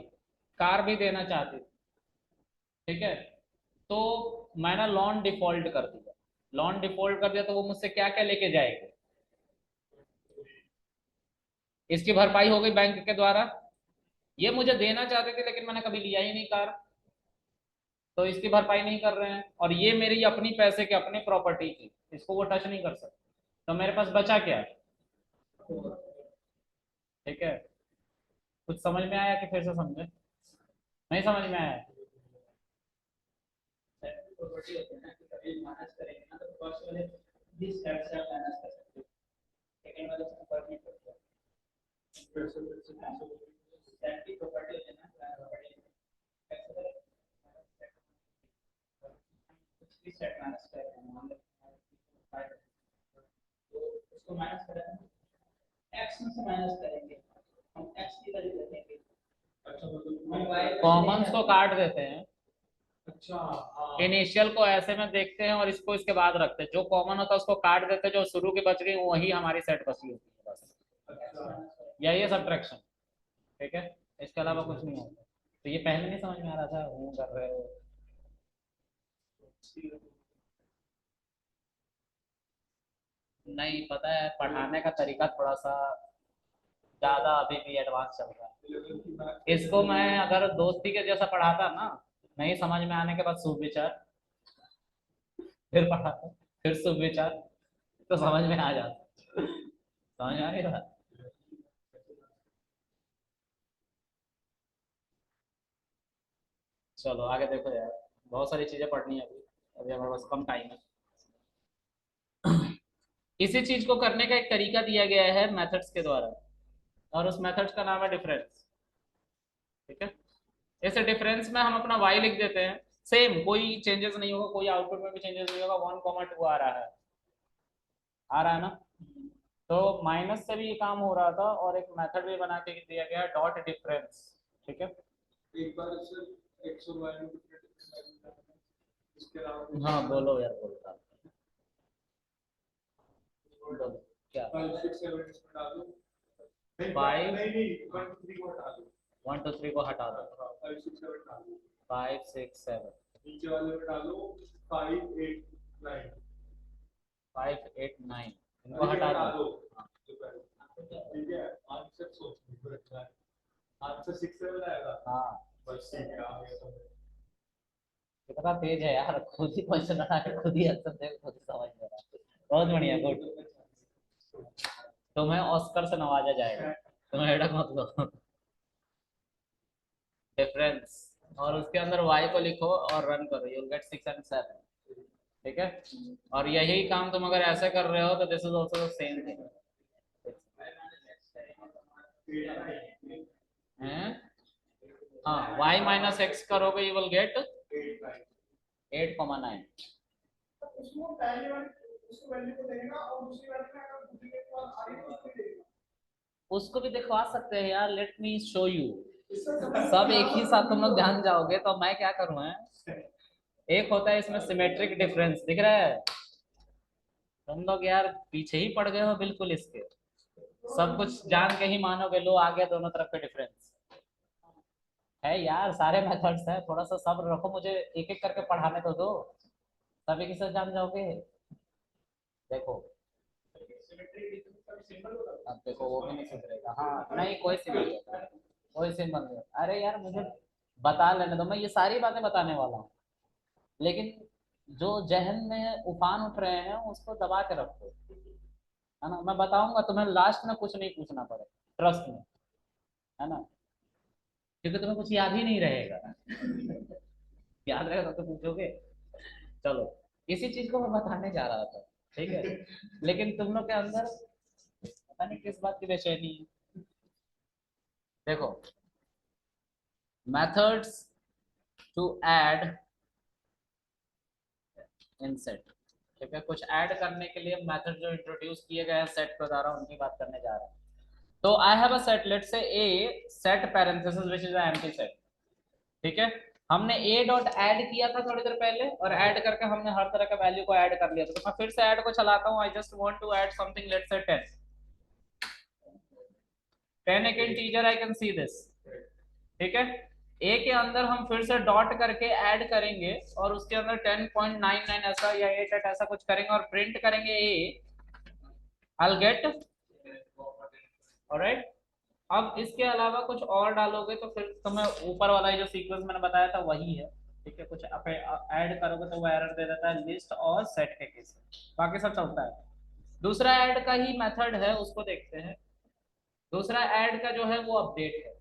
कार भी देना चाहती थी, ठीक है। तो मैंने लोन डिफॉल्ट कर दिया, लोन डिफॉल्ट कर दिया तो वो मुझसे क्या क्या लेके जाएंगे, इसकी भरपाई हो गई बैंक के द्वारा। ये मुझे देना चाहते थे लेकिन मैंने कभी लिया ही नहीं कार, तो इसकी भरपाई नहीं कर रहे हैं, और ये मेरी अपनी पैसे की अपनी प्रॉपर्टी थी, इसको वो टच नहीं कर सकते। तो मेरे पास बचा क्या, ठीक है। कुछ समझ में आया कि फिर से समझे, नहीं समझ में आया। प्रॉपर्टी होती है ना कि कभी माइनस करेंगे ना तो फर्स्ट वाले दिस सेट से माइनस कर सकते हैं, सेकंड वाले से फर्क नहीं पड़ता। सेट की प्रॉपर्टी होती है ना, प्रॉपर्टी कुछ भी सेट माइनस करेंगे, मान लो तो उसको माइनस करेंगे, एक्स में से माइनस करेंगे, हम एक्स की वैल्यू रखेंगे, कॉमन्स को काट देते हैं, अच्छा हाँ। इनिशियल को ऐसे में देखते हैं और इसको इसके बाद रखते हैं, जो कॉमन होता है उसको काट देते हैं, जो शुरू की बच गई वही हमारी सेट बची होती है बस। अच्छा यही है सब्ट्रैक्शन। ठीक है, इसके अलावा कुछ नहीं होता। तो ये पहले नहीं समझ में आ रहा था, हूँ कर रहे हो। नहीं पता है, पढ़ाने का तरीका थोड़ा सा ज्यादा अभी भी एडवांस चल रहा है। इसको मैं अगर दोस्ती के जैसा पढ़ाता ना, नहीं समझ में आने के बाद सुविचार, फिर पढ़ाता, फिर सुविचार, तो समझ में आ जाता। समझ आ रही बात? चलो आगे देखो यार, बहुत सारी चीजें पढ़नी है अभी, अभी हमारे पास कम टाइम है। इसी चीज को करने का एक तरीका दिया गया है मेथड्स के द्वारा, और उस मेथड्स का नाम है डिफरेंस। ठीक है, जैसे डिफरेंस में हम अपना y लिख देते हैं, सेम कोई चेंजेस नहीं होगा, कोई आउटपुट में भी चेंजेस नहीं होगा, 1,2 आ रहा है, आ रहा है ना। तो माइनस से भी ये काम हो रहा था, और एक मेथड भी बना के दिया गया डॉट डिफरेंस। ठीक है, एक बार सिर्फ एक्स और वाई में डिफरेंट, इसके अलावा हाँ बोलो यार, बोलो आप। बोलो क्या। 5 6 7 इसमें डाल दो। नहीं फाइव, नहीं नहीं 1 2 3 को हटा दो। 1 2 3 को हटा दो। 5 6 7 डाल दो। 5 6 7, नीचे वाले में डालो 5 8 9। 5 8 9, इनको अरे हटा हटा दो। दो। हाँ। ठीक है आंसर सोच रखना है। आंसर 6 7 आएगा। हाँ, बस ठीक है आ गया समझ। कितना तेज है यार, खुद ही क्वेश्चन बना के खुद ही आंसर दे, खुद ही समझ में रहा। बहुत बढ़िया, गुड। तुम्हें ऑस्कर से नवाजा जाएगा, तुम्हें हेडक मत लो। डिफरेंस, और उसके अंदर y को लिखो और रन करो, यू विल गेट 6 and 7। ठीक है, और यही काम तुम अगर ऐसे कर रहे हो तो this is also the same thing. हैं, हाँ, y माइनस एक्स करोगे यू विल गेट 8,9। उसको पहले वाले उसको वैल्यू को देगा और दूसरी वैल्यू में अगर डुप्लीकेट वाला आ रही है तो उसको भी देगा। उसको भी दिखवा सकते हैं यार, लेट मी शो यू। सब एक ही साथ तुम लोग जान जाओगे तो मैं क्या करूँ है। एक होता है इसमें सिमेट्रिक डिफरेंस, दिख रहा है। तुम लोग यार पीछे ही पड़ गए हो बिल्कुल इसके, सब कुछ जान के ही मानोगे, लो आ गया दोनों तरफ का डिफरेंस। है यार, सारे मेथड्स है, थोड़ा सा सब्र रखो, मुझे एक एक करके पढ़ाने तो दो, तभी किसे जान जाओगे। देखो, अब देखो वो भी नहीं सुधरेगा, हाँ नहीं कोई सिंबल नहीं, कोई सिंबल नहीं, अरे यार मुझे बता लेने दो, मैं ये सारी बातें बताने वाला हूँ, लेकिन जो जहन में उफान उठ रहे हैं उसको दबा के रखो, है ना। मैं बताऊंगा तुम्हें, लास्ट में कुछ नहीं पूछना पड़े, ट्रस्ट में, है ना, क्योंकि तुम्हें कुछ याद ही नहीं रहेगा। याद रहेगा तो पूछोगे। चलो, इसी चीज को मैं बताने जा रहा था। ठीक है, लेकिन तुम लोग के अंदर पता नहीं किस बात की बेचैनी है। देखो, methods to add in set. ठीक है, कुछ ऐड करने के लिए मेथड जो इंट्रोड्यूस किए गए हैं सेट के द्वारा, उनकी बात करने जा रहे हैं। तो I have a set, let's say A set parenthesis which is empty set. ठीक है, हमने ए डॉट ऐड किया था थोड़ी देर पहले, और ऐड करके हमने हर तरह का वैल्यू को ऐड कर लिया था, तो मैं फिर से ऐड को चलाता हूँ। I just want to add something, let's say 10। 10 एक integer, I can see this. ठीक है, ए के अंदर हम फिर से डॉट करके ऐड करेंगे, और उसके अंदर 10.99 ऐसा या 8 ऐसा कुछ करेंगे, और प्रिंट करेंगे ए, आई गेट। ऑलराइट, अब इसके अलावा कुछ और डालोगे तो फिर तुम्हें ऊपर वाला जो सीक्वेंस मैंने बताया था वही है। ठीक है, कुछ ऐड करोगे तो वो एरर दे देता है लिस्ट और सेट के केस में, बाकी सब चलता है। दूसरा ऐड का ही मेथड है, उसको देखते हैं। दूसरा ऐड का जो है वो अपडेट है,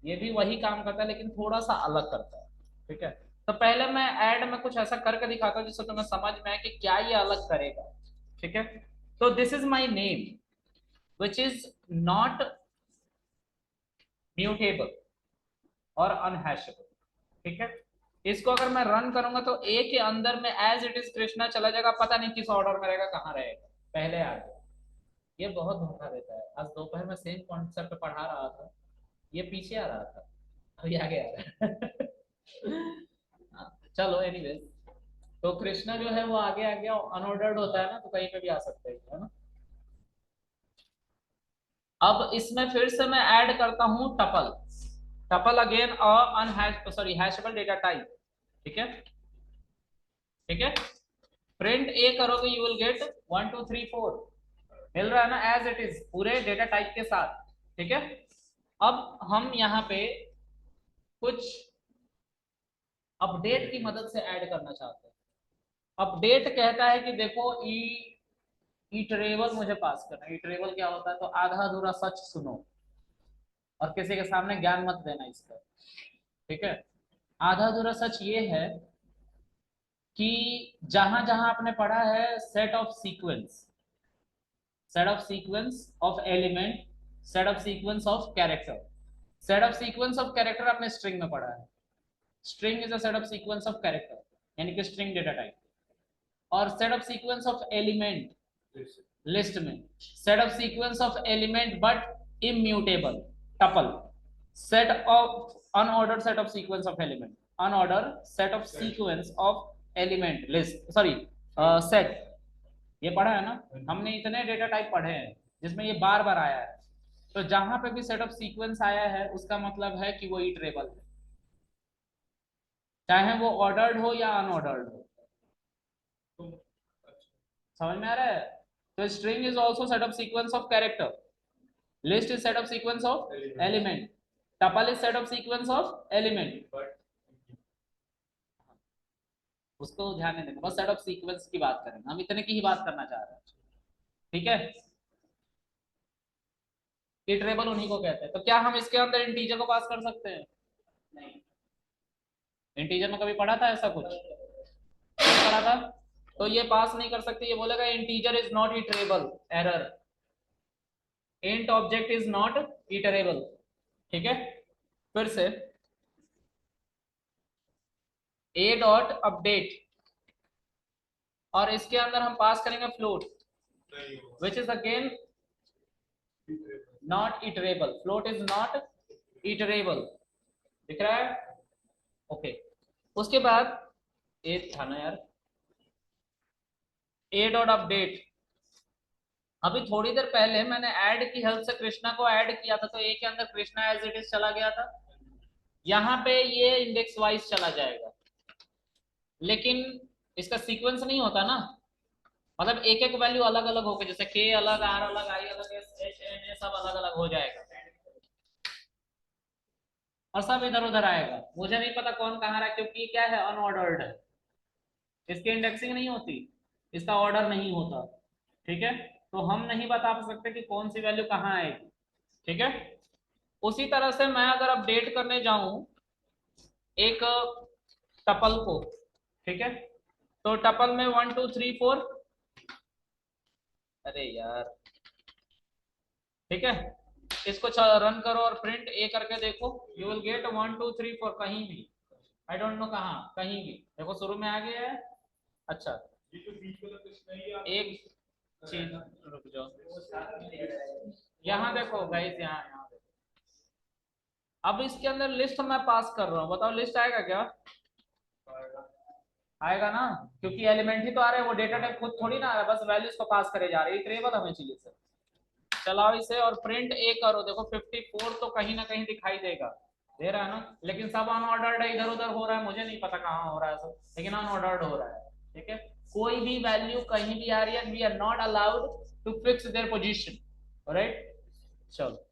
ये भी वही काम करता है लेकिन थोड़ा सा अलग करता है। ठीक है, तो पहले मैं ऐड में कुछ ऐसा करके दिखाता हूँ जिससे तुम्हें समझ में आए कि क्या ये अलग करेगा। ठीक है, तो this is my name which is not mutable और अनहैशेबल। ठीक है, इसको अगर मैं रन करूंगा तो ए के अंदर में एज इट इज कृष्णा चला जाएगा, पता नहीं किस ऑर्डर में रहेगा, कहाँ रहेगा, पहले आ गया। ये बहुत धोखा देता है, आज दोपहर में सेम कॉन्सेप्ट पढ़ा रहा था, ये पीछे आ रहा था, अभी आगे आ रहा है। चलो एनीवेज, तो कृष्णा जो है वो आगे आगे अनऑर्डर्ड होता है ना, तो कहीं पे भी आ सकते हैं, है ना। अब इसमें फिर से मैं ऐड करता हूं tuple. Tuple again unhash sorry hashable data type. ठीक है, ठीक है। प्रिंट ए करोगे यू विल गेट 1 2 3 4 मिल रहा है ना, एज इट इज पूरे डेटा टाइप के साथ। ठीक है। अब हम यहाँ पे कुछ अपडेट की मदद से ऐड करना चाहते हैं। अपडेट कहता है कि देखो इटरेबल मुझे पास करना है। इटरेबल क्या होता है, तो आधा अधूरा सच सुनो और किसी के सामने ज्ञान मत देना इसका। ठीक है। आधा अधूरा सच ये है कि जहां जहां आपने पढ़ा है set of sequence, set of sequence of element, set of sequence of character. Set of sequence of character आपने स्ट्रिंग में पढ़ा है। String is a set of sequence of character, यानी कि स्ट्रिंग डेटा टाइप। और set of sequence of element list में, set of sequence of element but immutable tuple. Set of unordered set of sequence of element, unordered set of sequence of element list sorry set. ये पढ़ा है ना हमने, इतने data type पढ़े हैं जिसमें ये बार बार आया है। तो जहां पे भी सेट ऑफ सीक्वेंस आया है उसका मतलब है कि वो इटरेबल है, चाहे वो ऑर्डर्ड हो या अनऑर्डर्ड हो। समझ में आ रहा है। तो string is also set of sequence of character, list is set of sequence of element, tuple is set of sequence of element. उसको ध्यान नहीं देना, बस सेट ऑफ सीक्वेंस की बात करेंगे हम, इतने की ही बात करना चाह रहे हैं। ठीक है। इटरेबल उन्हीं को कहते हैं। तो क्या हम इसके अंदर इंटीजर को पास कर सकते हैं? नहीं। इंटीजर में कभी पढ़ा था ऐसा कुछ? नहीं पढ़ा था। तो ये पास नहीं कर सकते, ये बोलेगा integer is not iterable, error, int object is not iterable. ठीक है। फिर से ए डॉट अपडेट, और इसके अंदर हम पास करेंगे float which is again not iterable. Float is not iterable, दिख रहा है? ओके। उसके बाद ए था ना यार, ए डॉट अपडेट। अभी थोड़ी देर पहले मैंने ऐड की हेल्प से कृष्णा को ऐड किया था, तो ए के अंदर कृष्णा एज इट इज चला गया था। यहाँ पे ये इंडेक्स वाइज चला जाएगा, लेकिन इसका सीक्वेंस नहीं होता ना, मतलब एक एक वैल्यू अलग अलग होकर, जैसे के अलग, आर अलग, आई अलग, एच एन ए सब अलग अलग हो जाएगा और सब इधर उधर आएगा। मुझे नहीं पता कौन कहाँ रहा है, क्योंकि ये क्या है, अनऑर्डर्ड है। इसकी इंडेक्सिंग नहीं होती, इसका ऑर्डर नहीं होता। ठीक है। तो हम नहीं बता सकते कि कौन सी वैल्यू कहाँ आएगी। ठीक है। उसी तरह से मैं अगर अपडेट करने जाऊं एक टपल को, ठीक है, तो टपल में 1 2 3 4, अरे यार, ठीक है, इसको रन करो और प्रिंट ए करके देखो, यू विल गेट 1 2 3 4 कहीं भी, आई डोंट नो कहाँ, कहीं भी देखो शुरू में आ गया है। अच्छा, एक चीज रुक जाओ, यहाँ देखो गाइस, यहाँ देखो। अब इसके अंदर लिस्ट मैं पास कर रहा हूँ, बताओ लिस्ट आएगा क्या? आएगा ना, क्योंकि एलिमेंट ही तो आ रहे हैं, वो डेटा टाइप खुद थोड़ी ना आ रहा है, बस वैल्यूज को पास करे जा रहे हैं। टेबल हमें चाहिए सर। चलाओ इसे और प्रिंट ए करो, देखो 54 तो कहीं ना कहीं दिखाई देगा, दे रहा है ना, लेकिन सब अनऑर्डर्ड है, इधर उधर हो रहा है, मुझे नहीं पता कहाँ हो रहा है सब, लेकिन अनऑर्डर्ड हो रहा है। ठीक है। कोई भी वैल्यू कहीं भी आ रही है, we are not allowed to fix their position, right. चलो,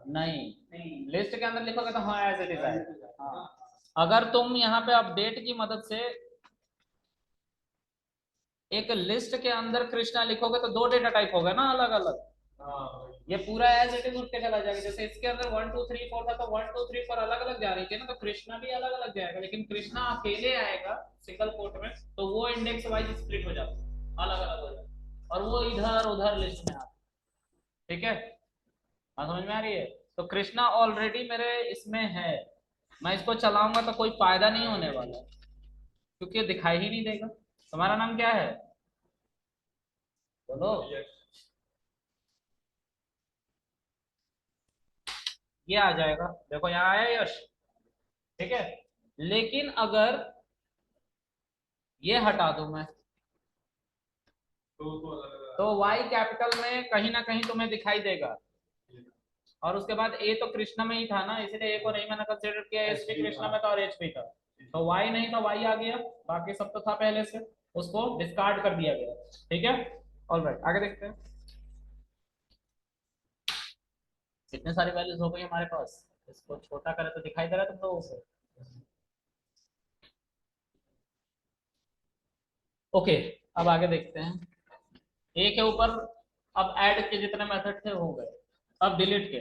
नहीं लिस्ट के अंदर लिखोगे तो हाँ एज इट इज आएगा। हाँ, अगर तुम यहाँ पे अपडेट की मदद से एक लिस्ट के अंदर कृष्णा लिखोगे तो दो डेटा टाइप होगा ना अलग अलग, ये पूरा एज इट इज उठ के चला जाएगा। जैसे इसके अंदर 1 2 3 4 था, तो 1 2 3 4 अलग अलग जा रही थी ना, तो कृष्णा भी अलग अलग जाएगा, लेकिन कृष्णा अकेले आएगा सिंगल कोट में, तो वो इंडेक्स वाइज स्प्लिट हो जाता, अलग अलग हो जाता, और वो इधर उधर लिस्ट में आता। ठीक है। हाँ, समझ में आ रही है। तो कृष्णा ऑलरेडी मेरे इसमें है, मैं इसको चलाऊंगा तो कोई फायदा नहीं होने वाला, क्योंकि ये दिखाई ही नहीं देगा। तुम्हारा नाम क्या है, बोलो। ये आ जाएगा, देखो यहाँ आया यश, ठीक है। लेकिन अगर ये हटा दूं मैं, तो y कैपिटल में कहीं ना कहीं तुम्हें दिखाई देगा, और उसके बाद a तो कृष्णा में ही था ना, इसलिए a को नहीं मैंने कंसीडर किया, एस भी कृष्णा में था और एच भी था, तो y नहीं था, y आ गया, बाकी सब तो था पहले से, उसको डिस्कार्ड कर दिया गया, ठीक है। ऑलराइट, आगे देखते हैं। कितने सारी वैल्यूज हो गई हमारे पास, इसको छोटा करे तो दिखाई दे रहा है तुम लोगों को। ओके, अब आगे देखते हैं। ए के ऊपर अब ऐड के जितने मेथड थे हो गए, अब डिलीट के।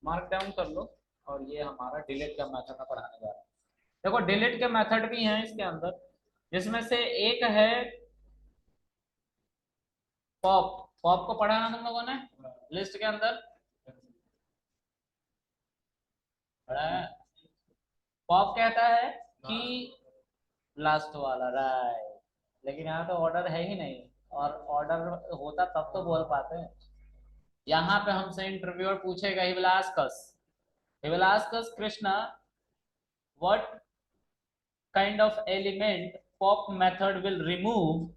मार्क डाउन कर लो, और ये हमारा डिलीट का मेथड में पढ़ाने जा रहा है। देखो डिलीट के मेथड भी हैं इसके अंदर, जिसमें से एक है पॉप। पॉप को पढ़ा ना तुम लोगों ने लिस्ट के अंदर, पढ़ा है। पॉप कहता है कि लास्ट वाला, राइट, लेकिन यहाँ तो ऑर्डर है ही नहीं, और ऑर्डर होता तब तो बोल पाते हैं। यहाँ पे हमसे इंटरव्यूअर पूछेगा, he will ask us, he will ask us Krishna, what kind of element pop method will remove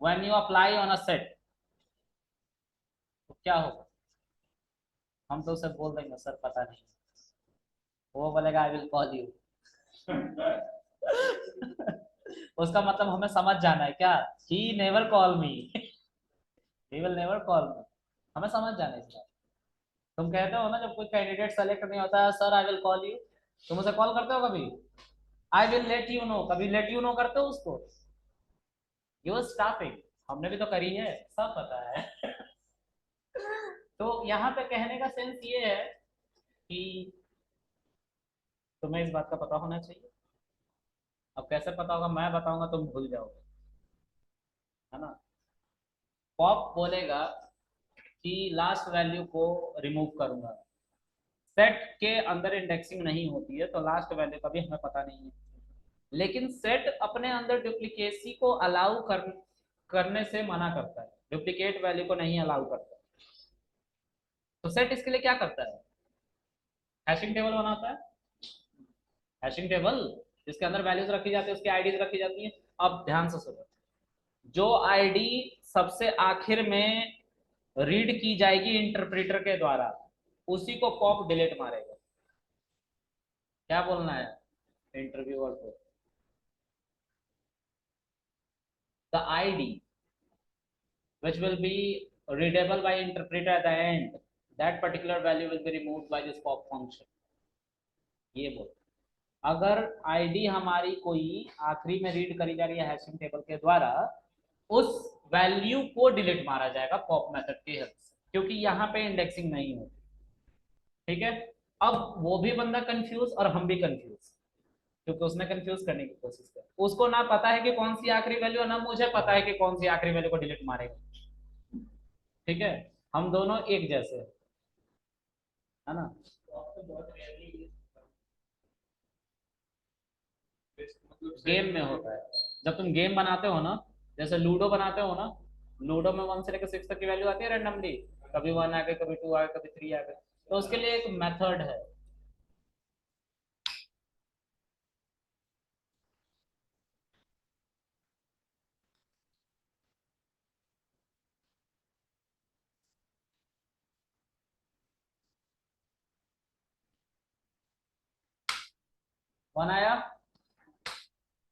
when you apply on a set, तो क्या होगा। हम तो उसे बोल देंगे सर पता नहीं, वो बोलेगा आई विल कॉल यू। उसका मतलब हमें समझ जाना है क्या, he never call me, he will never call मी, हमें समझ जाना है इसका। तुम कहते हो ना जब कोई कैंडिडेट सेलेक्ट नहीं होता है, sir I will call you, तुम उसे कॉल करते हो कभी, I will let you know, कभी लेट यू नो करते हो उसको, यूर स्टाफिंग, हमने भी तो करी है, सब पता है। तो यहाँ पे कहने का सेंस ये है कि तुम्हें इस बात का पता होना चाहिए। अब कैसे पता होगा, मैं बताऊंगा तुम भूल जाओगे, है ना। पॉप बोलेगा कि लास्ट वैल्यू को रिमूव करूंगा, सेट के अंदर इंडेक्सिंग नहीं होती है तो लास्ट वैल्यू का भी हमें पता नहीं है, लेकिन सेट अपने अंदर डुप्लीकेसी को करने से मना करता है, डुप्लीकेट वैल्यू को नहीं अलाउ करता। तो सेट इसके लिए क्या करता है, हैशिंग टेबल बनाता है, हैशिंग टेबल जिसके अंदर वैल्यूज रखी जाती है, उसकी आईडीज रखी जाती है। अब ध्यान से सुनो, जो आईडी सबसे आखिर में रीड की जाएगी इंटरप्रेटर के द्वारा, उसी को पॉप डिलीट मारेगा। क्या बोलना है इंटरव्यूअर को, the ID which will be readable by interpreter at the end, that particular value will be removed by this pop function। ये बोल, अगर आईडी हमारी कोई आखिरी में रीड करी जा रही है हैशिंग टेबल के द्वारा, उस वैल्यू को डिलीट मारा जाएगा पॉप मेथड की हेल्प से, क्योंकि यहाँ पे इंडेक्सिंग नहीं होती, ठीक है। अब वो भी बंदा कंफ्यूज और हम भी कंफ्यूज, क्योंकि उसने कंफ्यूज करने की कोशिश की, उसको ना पता है कि कौन सी आखिरी वैल्यू है, ना मुझे पता है कि कौन सी आखिरी वैल्यू को डिलीट मारेगा, ठीक है। हम दोनों एक जैसे हैं, है ना। गेम में होता है, जब तुम गेम बनाते हो ना, जैसे लूडो बनाते हो ना, लूडो में 1 से लेकर 6 तक की वैल्यू आती है रेंडमली, कभी 1 आ गए, कभी 2 आ गए, कभी 3 आ गए, तो उसके लिए एक मेथड है। वन आया,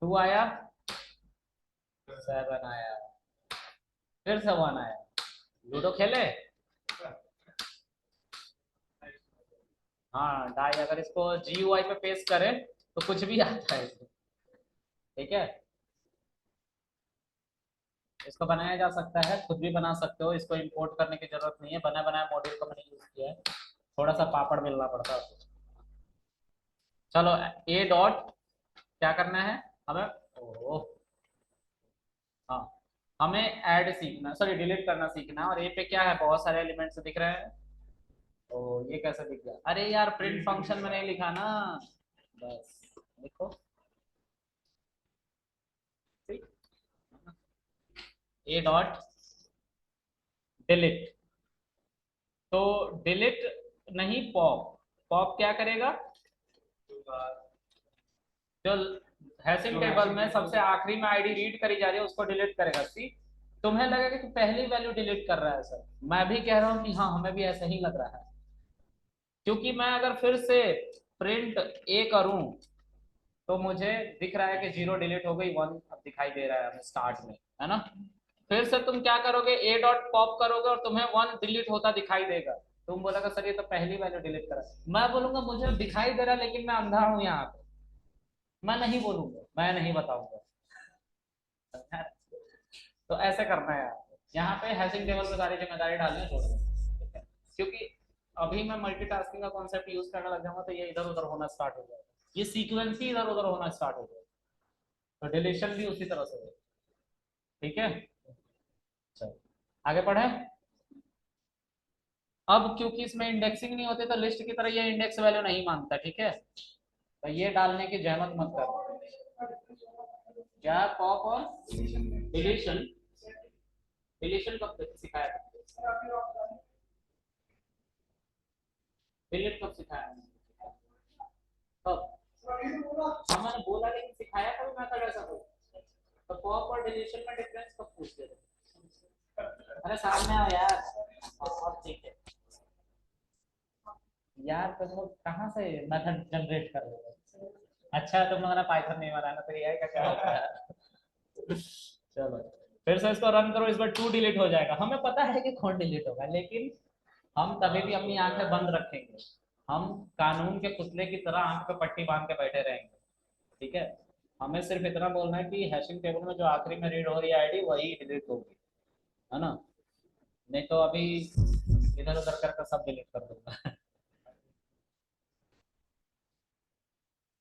2 आया, 7 आया, फिर से 1 आया। लूडो खेले, हाँ डाई, अगर इसको GUI पे पेस्ट करें तो कुछ भी आता है इसमें, ठीक है। इसको बनाया जा सकता है, खुद भी बना सकते हो, इसको इंपोर्ट करने की जरूरत नहीं है, बना बनाया मॉड्यूल को मैंने यूज किया है, थोड़ा सा पापड़ बेलना पड़ता है। चलो, ए डॉट क्या करना है हमें, ओह हाँ, हमें ऐड सीखना, सॉरी डिलीट करना सीखना है, और ए पे क्या है, बहुत सारे एलिमेंट्स दिख रहे हैं। तो ये कैसे दिख गया, अरे यार प्रिंट फंक्शन में नहीं लिखा ना, बस लिखो, ए डॉट डिलीट। तो डिलीट नहीं, पॉप। पॉप क्या करेगा? जो हैशिंग टेबल में सबसे आखिरी में आईडी रीड करी जा रही है उसको डिलीट करेगा। सी, तुम्हें लगेगा कि पहली वैल्यू डिलीट कर रहा है सर, मैं भी कह रहा हूँ कि हाँ हमें भी ऐसा ही लग रहा है, क्योंकि मैं अगर फिर से प्रिंट ए करूं तो मुझे दिख रहा है कि 0 डिलीट हो गई, 1 अब दिखाई दे रहा है हमें स्टार्ट में, है ना। फिर से तुम क्या करोगे, ए डॉट पॉप करोगे और तुम्हें 1 डिलीट होता दिखाई देगा। तुम बोलोगे सर ये तो पहली वैल्यू डिलीट करा, मैं बोलूंगा मुझे दिखाई दे रहा लेकिन मैं अंधा हूं यहाँ पे, मैं नहीं बोलूंगा, मैं नहीं बताऊंगा। तो ऐसे करना है यार, यहाँ पे हैशिंग टेबल पे सारी जिम्मेदारी डालनी छोड़ दो, ठीक है? क्योंकि अभी मैं मल्टीटास्किंग का कॉन्सेप्ट यूज करने लग जाऊंगा तो ये इधर उधर होना स्टार्ट हो जाएगा, ये सीक्वेंस ही इधर उधर होना स्टार्ट हो जाएगा, तो डिलीशन भी उसी तरह से होगा। ठीक है, चलो आगे बढ़े। अब क्योंकि इसमें इंडेक्सिंग नहीं होती तो लिस्ट की तरह ये इंडेक्स वैल्यू नहीं मानता, ठीक है, तो ये डालने की जहमत मत कर। क्या पॉप और डिलीशन? डिलीशन कब सिखाया था? डिलीट कब सिखाया? कब? हाँ मैंने बोला लेकिन सिखाया कब मेथड ऐसा कोई? तो पॉप और डिलीशन में डिफरेंस कब पूछते थे? अरे सामने आओ यार। अब ठीक है यार, तुम लोग कहाँ से मेथड जनरेट कर रहे हो? अच्छा तुम लोगों ने पाइथन नहीं बनाना तो एआई का क्या होता है? चलो फिर से इसको रन करो, इस बार 2 डिलीट हो जाएगा, हमें पता है कि कौन डिलीट होगा, लेकिन हम तभी भी अपनी आंखें बंद रखेंगे, हम कानून के पुतले की तरह आंख पे पट्टी बांध के बैठे रहेंगे, ठीक है। हमें सिर्फ इतना बोलना है कि हैशिंग टेबल में जो आखिरी में रीड हो रही है आईडी वही डिलीट होगी, है ना, नहीं तो अभी इधर उधर करके सब डिलीट कर दूंगा।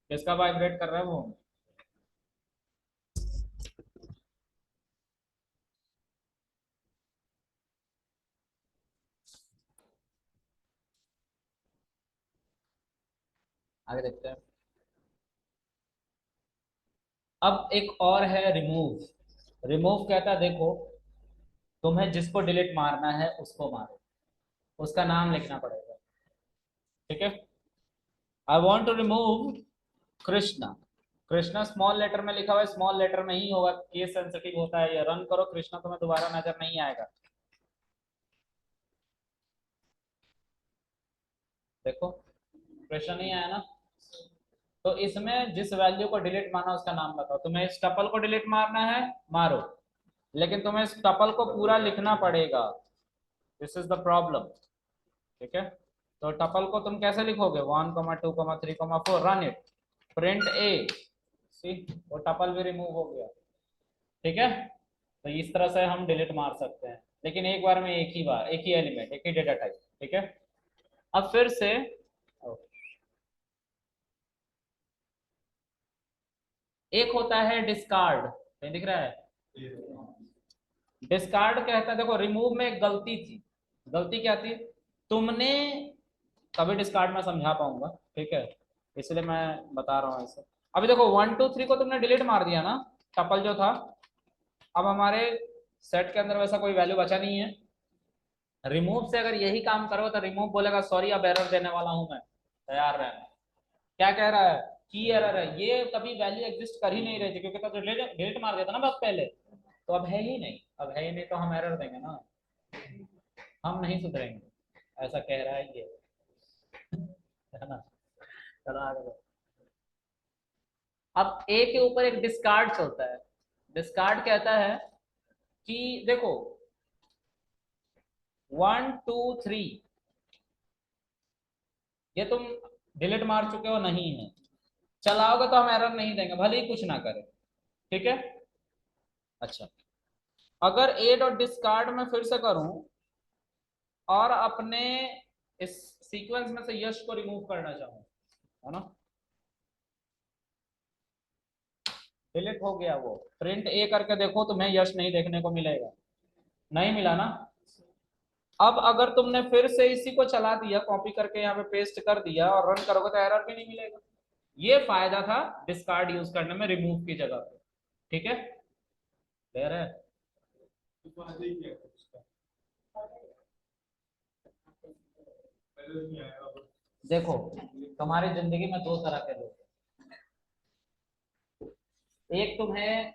किसका वाइब्रेट कर रहा है वो? आगे देखते हैं। अब एक और है रिमूव। रिमूव कहता है देखो, तुम्हें जिसको डिलीट मारना है उसको मारो, उसका नाम लिखना पड़ेगा, ठीक है। I want to remove Krishna. Krishna small letter में लिखा हुआ है, स्मॉल लेटर में ही होगा, केस सेंसिटिव होता है, ये रन करो, कृष्णा तुम्हें दोबारा नजर नहीं आएगा। देखो कृष्णा नहीं आया ना, तो इसमें जिस वैल्यू को डिलीट मारना उसका नाम बताओ, तुम्हें इस टपल को डिलीट मारना है मारो, लेकिन तुम्हें इस टपल को पूरा लिखना पड़ेगा, दिस इज द प्रॉब्लम, ठीक है। तो टपल को तुम कैसे लिखोगे, 1,2,3,4, रन इट, प्रिंट ए, सी वो टपल भी रिमूव हो गया, ठीक है। तो इस तरह से हम डिलीट मार सकते हैं, लेकिन एक बार में एक ही बार, एक ही एलिमेंट, एक ही डेटा टाइप, ठीक है। अब फिर से एक होता है डिस्कार्ड, नहीं दिख रहा है? डिस्कार्ड कहता है, देखो रिमूव में एक गलती थी, गलती क्या थी, तुमने, कभी डिस्कार्ड में समझा पाऊंगा, ठीक है, इसलिए मैं बता रहा हूँ ऐसे। अभी देखो 1 2 3 को तुमने डिलीट मार दिया ना, टपल जो था, अब हमारे सेट के अंदर वैसा कोई वैल्यू बचा नहीं है। रिमूव से अगर यही काम करो तो रिमूव बोलेगा सॉरी अब एरर देने वाला हूं मैं, तैयार रहना। क्या कह रहा है, की एरर है, ये कभी वैल्यू एग्जिस्ट कर ही नहीं रही थी, क्योंकि तो डिलीट मार दिया था ना बस पहले, तो अब है ही नहीं, अब है ही नहीं तो हम एरर देंगे ना, हम नहीं सुधरेंगे, ऐसा कह रहा है ये, है ना। चलो आगे बढ़ो। अब ए के ऊपर एक डिस्कार्ड चलता है। डिस्कार्ड कहता है कि देखो 1 2 3 ये तुम डिलीट मार चुके हो, नहीं है, चलाओगे तो हम एरर नहीं देंगे भले ही कुछ ना करें, ठीक है। अच्छा, अगर ए डॉट डिस्कार्ड में फिर से करूं और अपने इस सीक्वेंस में से यश को रिमूव करना चाहूं, है ना, डिलीट हो गया वो, प्रिंट ए करके देखो तुम्हें यश नहीं देखने को मिलेगा, नहीं मिला ना। अब अगर तुमने फिर से इसी को चला दिया, कॉपी करके यहाँ पे पेस्ट कर दिया और रन करोगे तो एरर भी नहीं मिलेगा, ये फायदा था डिस्कार्ड यूज करने में रिमूव की जगह पे, ठीक है, क्लियर है। देखो तुम्हारी जिंदगी में दो तरह के लोग हैं। एक तुम्हें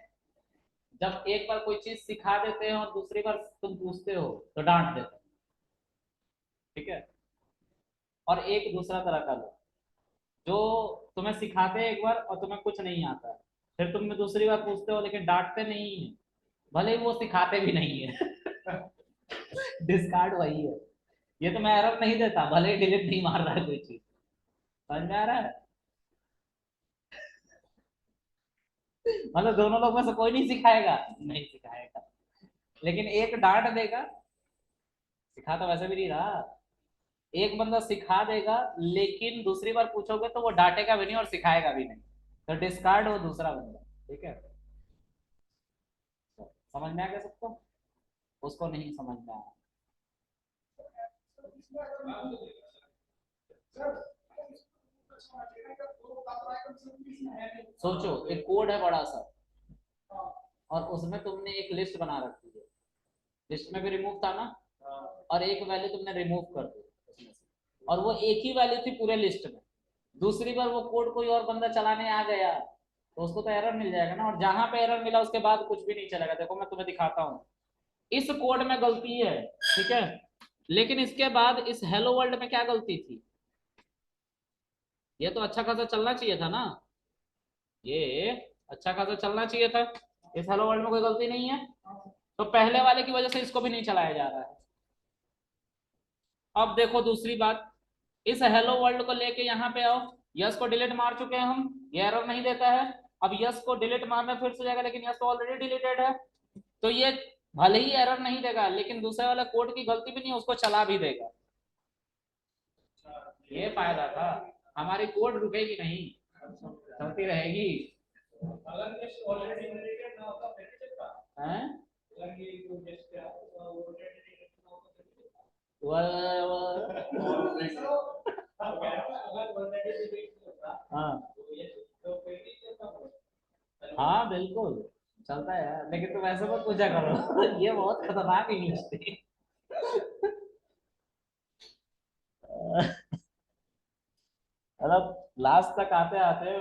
जब एक बार कोई चीज सिखा देते हैं और दूसरी बार तुम पूछते हो तो डांट देते हैं, ठीक है। और एक दूसरा तरह का लोग जो तुम्हें सिखाते हैं एक बार और तुम्हें कुछ नहीं आता है, फिर तुम दूसरी बार पूछते हो लेकिन डांटते नहीं है, भले ही वो सिखाते भी नहीं है। डिस्कार्ड वही है। ये तो मैं एरर नहीं देता भले ही डिलीट नहीं मार रहा है कोई चीज, समझ में आ रहा है। मतलब दोनों लोग में से कोई नहीं सिखाएगा, नहीं सिखाएगा, लेकिन एक डांट देगा। सिखा तो वैसे भी नहीं रहा। एक बंदा सिखा देगा लेकिन दूसरी बार पूछोगे तो वो डांटेगा भी नहीं और सिखाएगा भी नहीं, तो डिस्कार्ड वो दूसरा बंदा, ठीक है। समझ में आ गया सबको? उसको नहीं समझ में आया। सोचो एक कोड है बड़ा सा और उसमें तुमने एक लिस्ट बना रखी है, लिस्ट में भी रिमूव था ना, और एक वैल्यू तुमने रिमूव कर दी उसमें से, और वो एक ही वैल्यू थी पूरे लिस्ट में। दूसरी बार वो कोड कोई और बंदा चलाने आ गया तो उसको तो एरर मिल जाएगा ना, और जहां पे एरर मिला उसके बाद कुछ भी नहीं चलेगा। देखो मैं तुम्हें दिखाता हूँ, इस कोड में गलती है, ठीक है, लेकिन इसके बाद इस हेलो वर्ल्ड में क्या गलती थी? ये तो अच्छा खासा चलना चाहिए था ना, ये अच्छा खासा चलना चाहिए था। इस हेलो वर्ल्ड में कोई गलती नहीं है, तो पहले वाले की वजह से इसको भी नहीं चलाया जा रहा है। अब देखो दूसरी बात, इस हेलो वर्ल्ड को लेके यहाँ पे आओ, यस को डिलीट मार चुके हैं हम, ये एरर नहीं देता है। अब यस को डिलीट मारना फिर से जाएगा, लेकिन यस तो ऑलरेडी डिलीटेड है, तो ये भले ही एरर नहीं देगा लेकिन दूसरे वाला कोड की गलती भी नहीं है, उसको चला भी देगा। ये फायदा था, हमारी कोड रुकेगी नहीं, चलती रहेगी। अगर ऑलरेडी डिलीटेड ना होता फिर भी चलता है। हाँ हाँ बिल्कुल चलता है यार, लेकिन तुम ऐसे मत पूछा करो। ये बहुत खतरनाक इंग्लिश थी। मतलब लास्ट तक आते आते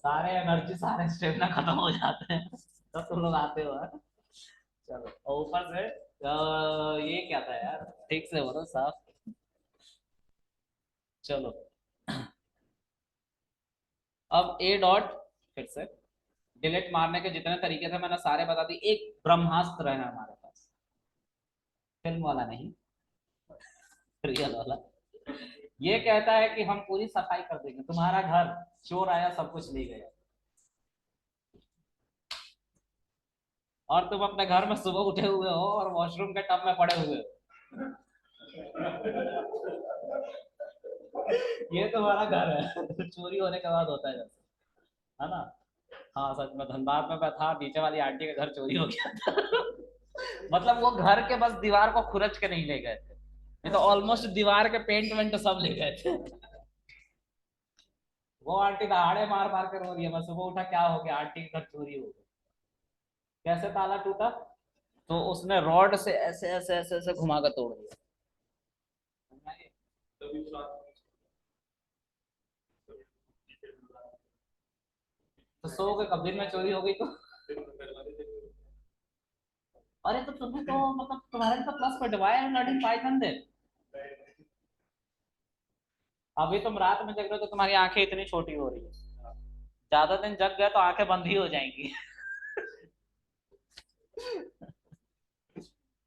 सारे एनर्जी सारे स्टेमिना खत्म हो जाते हैं, तब तुम लोग आते हो, हाँ? चलो, और ऊपर से ये क्या था यार, ठीक से बोलो साफ। चलो अब ए डॉट, फिर से डिलीट मारने के जितने तरीके थे मैंने सारे बता दी। एक ब्रह्मास्त्र है हमारे पास, फिल्म वाला नहीं, रियल वाला। ये कहता है कि हम पूरी सफाई कर देंगे, तुम्हारा घर चोर आया सब कुछ ले गया, और तुम अपने घर में सुबह उठे हुए हो और वॉशरूम के टब में पड़े हुए हो। ये तुम्हारा घर है। चोरी होने के बाद होता है जैसे, है ना। हाँ सच में धनबाद में मैं था, नीचे वाली आंटी का घर चोरी हो गया था। मतलब वो घर के बस दीवार को खुरच के नहीं ले गए थे, नहीं तो ऑलमोस्ट दीवार के पेंट वेंट सब ले गए थे। वो आंटी दहाड़े मार मार कर रो रही है, मैं सुबह उठा क्या हो गया, आंटी के घर चोरी हो गई। कैसे ताला टूटा? तो उसने रॉड से ऐसे ऐसे ऐसे ऐसे घुमा कर तोड़ दिया। तो सो के कब्र में चोरी हो गई तो? अरे तो तुम्हें तो मतलब तुम्हारे तो plus point, why I am learning Python then? अभी तुम रात में जग रहे हो तो तुम्हारी आंखें इतनी छोटी हो रही है, ज्यादा दिन जग गए तो आंखें बंद ही हो जाएंगी।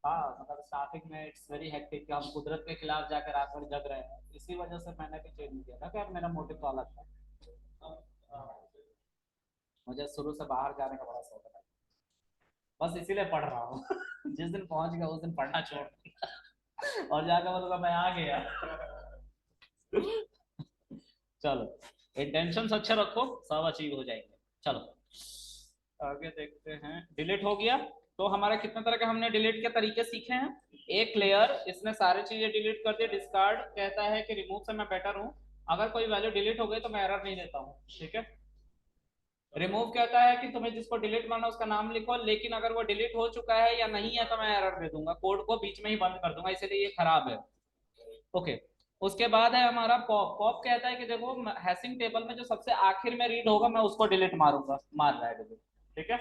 हाँ मतलब स्टार्टिंग में इट्स वेरी हेक्टिक कि हम कुदरत के खिलाफ जाकर रात भर जग रहे हैं, इसी वजह से मैंने भी चेंज किया था कि अब मेरा मोटिव तो अलग था। मुझे शुरू से बाहर जाने का बड़ा शौक था, बस इसीलिए पढ़ रहा हूँ। जिस दिन पहुंच गया उस दिन पढ़ना छोड़ दिया और जाकर बोलूंगा मैं आ गया। चलो इंटेंशंस अच्छे रखो, सब अचीव हो जाएंगे। चलो आगे देखते हैं। डिलीट हो गया, तो हमारे कितने तरह के हमने डिलीट के तरीके सीखे हैं। एक लेयर, इसने सारी चीजें डिलीट कर दी। डिस्कार्ड कहता है कि रिमूव से मैं बेटर हूँ, अगर कोई वैल्यू डिलीट हो गई तो मैं एरर नहीं देता हूँ, ठीक है। रिमूव कहता है कि तुम्हें जिसको डिलीट करना है उसका नाम लिखो, लेकिन अगर वो डिलीट हो चुका है या नहीं है तो मैं एरर दे दूंगा, कोड को बीच में ही बंद कर दूंगा, इसलिए ये खराब है। ओके, उसके बाद है हमारा पॉप। पॉप कहता है कि देखो हैशिंग टेबल में जो सबसे आखिर में रीड होगा मैं उसको डिलीट मारूंगा, मार रहा है डिलीट। ठीक है,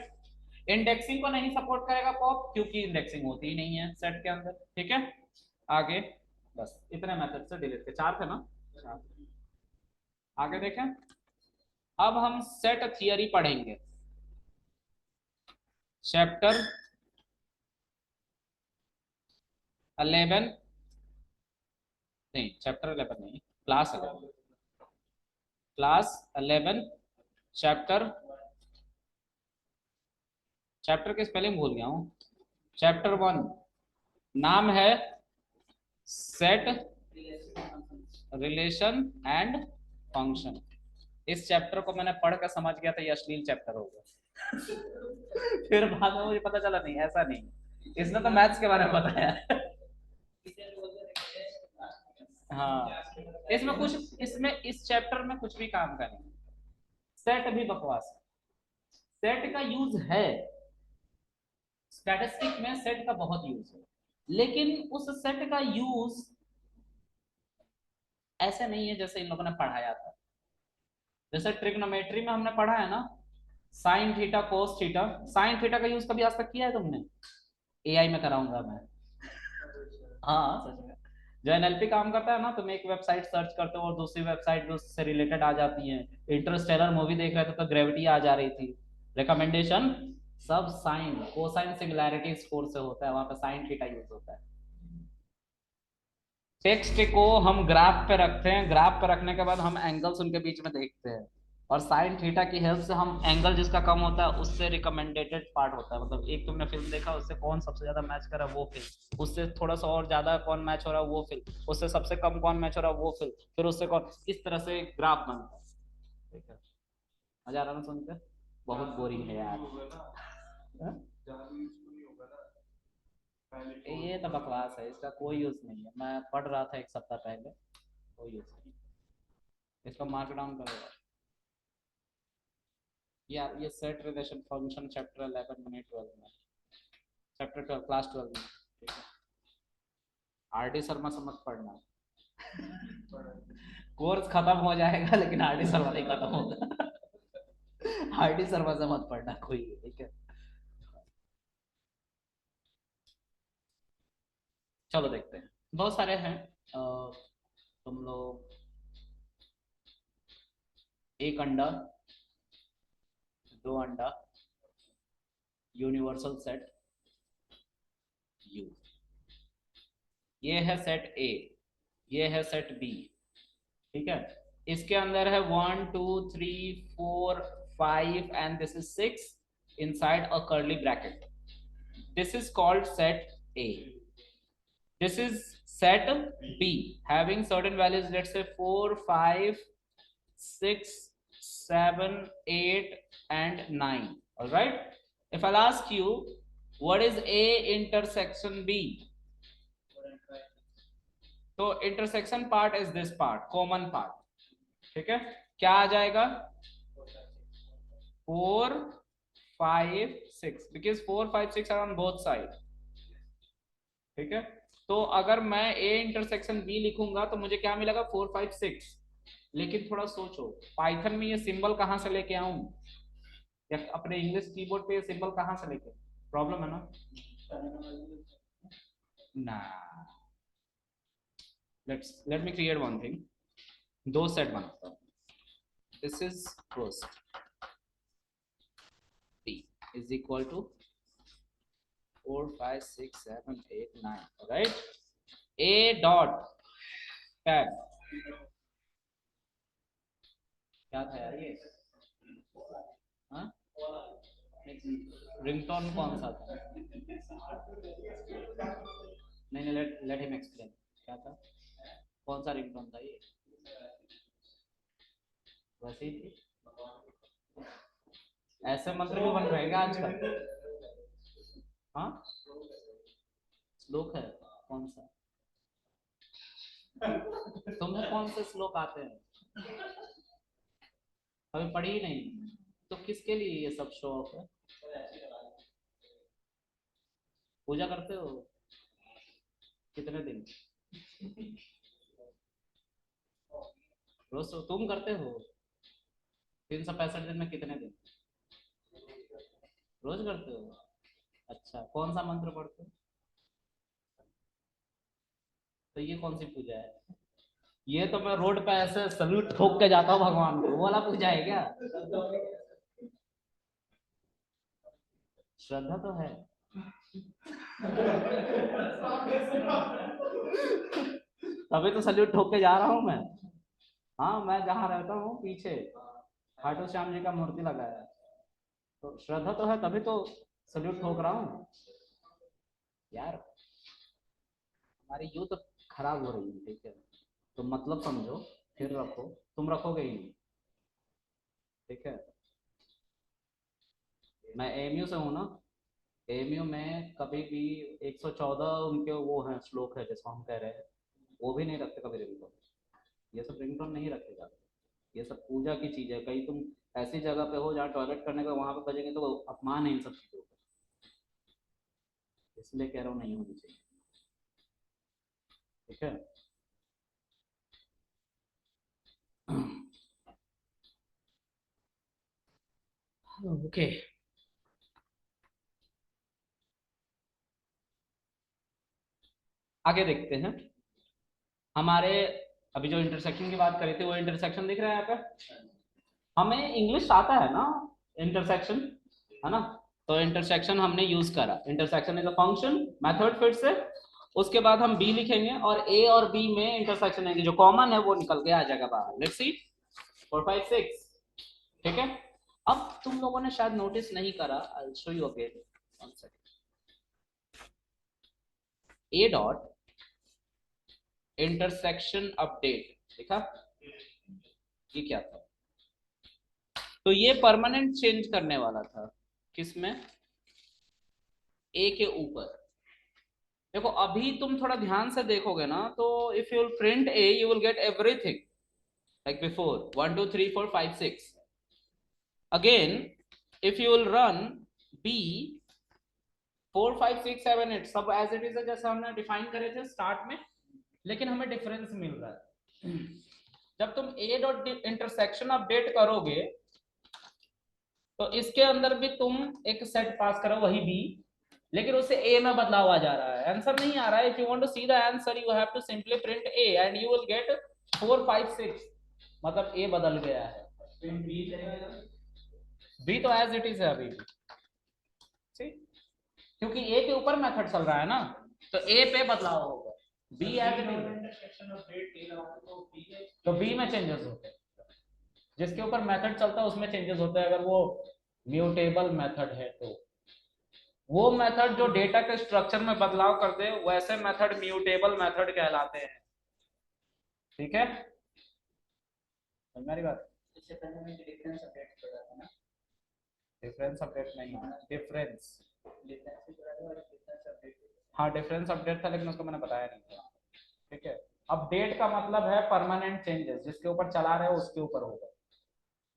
इंडेक्सिंग को नहीं सपोर्ट करेगा पॉप, क्योंकि इंडेक्सिंग होती ही नहीं है सेट के अंदर। ठीक है, आगे बस इतने मेथड से डिलीट के 4 थे ना। 4। आगे देखें, अब हम सेट थियरी पढ़ेंगे, चैप्टर 11, नहीं चैप्टर 11 नहीं, क्लास 11, क्लास 11 चैप्टर, चैप्टर के स्पेलिंग भूल गया हूँ। चैप्टर 1 नाम है सेट रिलेशन एंड फंक्शन। इस चैप्टर को मैंने पढ़ कर समझ गया था ये अश्लील चैप्टर होगा। फिर बाद में मुझे पता चला नहीं, ऐसा नहीं, इसने तो मैथ्स के बारे में बताया। हाँ, इसमें कुछ, इसमें इस चैप्टर में कुछ भी काम का नहीं। सेट भी बकवास है, सेट का यूज है स्टैटिस्टिक में, सेट का बहुत यूज है, लेकिन उस सेट का यूज ऐसे नहीं है जैसे इन लोगों ने पढ़ाया था। जैसे ट्रिग्नोमेट्री में हमने पढ़ा है ना, sine theta cos theta, sine theta का यूज कभी आज तक किया है तुमने? एआई में कराऊंगा मैं। हाँ सच में, जो एनएलपी काम करता है ना, तुम एक वेबसाइट सर्च करते हो और दूसरी वेबसाइट भी उससे रिलेटेड आ जाती है। इंटरस्टेलर मूवी देख रहे थे तो ग्रेविटी आ जा रही थी, रिकमेंडेशन, सब साइन कोसाइन सिमिलैरिटी स्कोर से होता है, वहां पे साइन थीटा यूज होता है। टेक्स्ट को हम ग्राफ पे रखते हैं, ग्राफ पे रखने के बाद हम एंगल्स उनके बीच में देखते हैं, और साइन थीटा की हेल्प से हम एंगल जिसका कम होता है उससे रिकमेंडेटेड पार्ट होता है, मतलब एक तुमने फिल्म देखा उससे कौन सबसे ज्यादा मैच कर रहा है वो फिल्म, उससे थोड़ा सा और ज्यादा कौन मैच हो रहा है वो फिल्म, उससे सबसे कम कौन मैच हो रहा है वो फिल्म, फिर उससे कौन, इस तरह से ग्राफ बनता है। ठीक है, मजा आ रहा ना सुनकर? बहुत बोरिंग है यार। हाँ? ये तो बकवास है, इसका कोई यूज नहीं है, मैं पढ़ रहा था एक सप्ताह पहले, कोई यूज नहीं, इसको मार्क डाउन करो यार। ये सेट रिलेशन फंक्शन चैप्टर 11 में 12 में, चैप्टर 12 क्लास 12 में। ठीक है, आरडी शर्मा से मत पढ़ना, कोर्स खत्म हो जाएगा लेकिन आरडी शर्मा नहीं खत्म होगा। आरडी शर्मा से मत पढ़ना कोई भी, ठीक है। चलो देखते हैं, बहुत सारे हैं। तुम लोग, एक अंडा, दो अंडा, यूनिवर्सल सेट यू, ये है सेट ए, ये है सेट बी। ठीक है, इसके अंदर है 1 2 3 4 5 and this is 6 inside a curly bracket. This is called set A. This is set B having certain values, let's say 4 5 6 7 8 and 9. All right, if I'll ask you what is A intersection B, तो intersection part is this part, common part. ठीक है, क्या आ जाएगा? 4 5 6, because 4 5 6 are on both side. ठीक है, तो अगर मैं ए इंटरसेक्शन बी लिखूंगा तो मुझे क्या मिलेगा? 4 5 6। लेकिन थोड़ा सोचो, पाइथन में ये सिंबल कहां से लेके आऊं, या अपने इंग्लिश कीबोर्ड पे ये सिंबल कहां से लेके, प्रॉब्लम है ना? ना, let me create one thing, दो सेट बनाता हूं, this is first b is equal to 4 5 6 7 8 9, right? A dot tab, क्या था यार ये? हाँ, रिंगटोन कौन सा था? नहीं, लेट लेट हिम एक्सप्लेन, क्या था, कौन सा रिंगटोन था ये? वैसे ही थी, ऐसे मंत्र भी बन रहे हैं आजकल? हाँ, श्लोक है, कौन सा? तुम्हें कौन से श्लोक आते हैं? कभी पढ़ी ही नहीं, तो किसके लिए ये सब शो ऑफ है? पूजा करते हो कितने दिन? रोज तो तुम करते हो 365 दिन में कितने दिन रोज करते हो? अच्छा, कौन सा मंत्र पढ़ते हो? तो ये कौन सी पूजा है? ये तो मैं रोड पे ऐसे सल्यूट ठोक के जाता हूँ भगवान को, वो वाला पूजा है क्या? श्रद्धा तो है। तभी तो सल्यूट ठोक के जा रहा हूँ मैं। हाँ, मैं जहाँ रहता हूँ पीछे खाटू श्याम जी का मूर्ति लगाया है, तो श्रद्धा तो है, तभी तो सल्यूट ठोक रहा हूँ यार। हमारी यूथ खराब हो रही है, ठीक है? तो मतलब समझो, फिर रखो, तुम रखोगे ही नहीं, ठीक है? मैं एएमयू से हूँ ना, एएमयू में कभी भी 114 उनके वो हैं श्लोक है जिसको हम कह रहे हैं, वो भी नहीं रखते कभी रिंगटोन। ये सब रिंगटोन नहीं रखे जाते, ये सब पूजा की चीज है। कहीं तुम ऐसी जगह पे हो जहाँ टॉयलेट करने का वहां पे बजेंगे तो अपमान है इन सब चीजों का, इसलिए कह रहा हूँ नहीं होनी चाहिए, ठीक है? ओके, आगे देखते हैं हमारे। अभी जो इंटरसेक्शन की बात करी थी, वो इंटरसेक्शन दिख रहा है यहाँ पे? हमें इंग्लिश आता है ना, इंटरसेक्शन, है ना? तो इंटरसेक्शन हमने यूज करा, intersection is a function method, फिर से उसके बाद हम बी लिखेंगे और ए और बी में इंटरसेक्शन है, जो कॉमन है वो निकल के आ जाएगा बाहर। लेट्स सी 4 5 6, ठीक है? अब तुम लोगों ने शायद नोटिस नहीं करा, I will show you again, one second. A dot intersection update लिखा, ये क्या था? तो ये परमानेंट चेंज करने वाला था, किसमें? ए के ऊपर। देखो अभी तुम थोड़ा ध्यान से देखोगे ना, तो if you will print a you will get everything like before 1 2 3 4 5 6। Again if you will run b 4 5 6 7 8 सब एज इट इज है, जैसे हमने डिफाइन करे थे स्टार्ट में, लेकिन हमें डिफरेंस मिल रहा है। जब तुम ए डॉट इंटरसेक्शन अपडेट करोगे तो इसके अंदर भी तुम एक सेट पास करो, वही बी, लेकिन उससे ए में बदलाव आ जा रहा है, आंसर नहीं आ रहा है। If you want to see the answer you have to simply print a and you will get 4 5 6, मतलब ए बदल गया है। बी तो एज इट इज है अभी भी, ठीक? क्योंकि ए के ऊपर मेथड चल रहा है ना, तो ए पे बदलाव होगा। बी एज इट इज, तो बी में चेंजेस होते हैं, जिसके ऊपर मेथड चलता है उसमें चेंजेस होते हैं, अगर वो म्यूटेबल मेथड है तो। वो मेथड जो डेटा के स्ट्रक्चर में बदलाव कर दे, वैसे मेथड म्यूटेबल मेथड कहलाते हैं, ठीक है? मेरी बात, इससे पहले मैं डिफरेंस अपडेट कर रहा था ना, डिफरेंस अपडेट नहीं, डिफरेंस हाँ डिफरेंस अपडेट था, लेकिन उसको मैंने बताया नहीं था, ठीक है? अपडेट का मतलब है परमानेंट चेंजेस, जिसके ऊपर चला रहे हो उसके ऊपर होगा,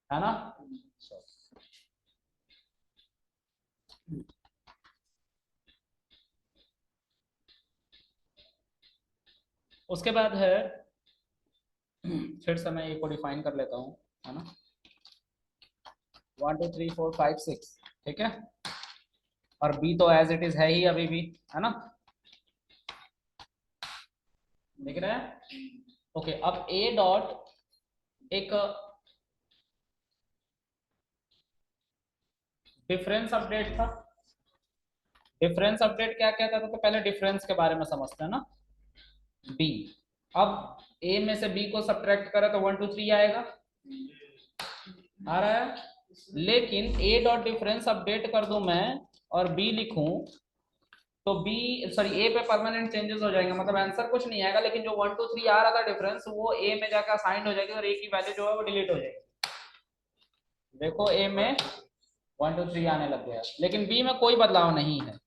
है ना? उसके बाद है, फिर से मैं ए को डिफाइन कर लेता हूँ, है ना? 1 2 3 4 5 6, ठीक है? और बी तो एज इट इज है ही अभी भी, है ना? दिख रहा है? ओके, अब ए डॉट एक डिफरेंस अपडेट था। डिफरेंस अपडेट क्या कहता था? तो पहले डिफरेंस के बारे में समझते हैं ना। बी, अब ए में से बी को सब्ट्रैक्ट करें तो 1 2 3 आएगा, आ रहा है? लेकिन ए डॉट डिफरेंस अपडेट कर दूं मैं और बी लिखूं, तो बी सॉरी ए पे परमानेंट चेंजेस हो जाएंगे, मतलब आंसर कुछ नहीं आएगा, लेकिन जो 1 2 3 आ रहा था डिफरेंस, वो ए में जाकर असाइन हो जाएगी और ए की वैल्यू जो है वो डिलीट हो जाएगी। देखो ए में 1 2 3 आने लग गया, लेकिन बी में कोई बदलाव नहीं है,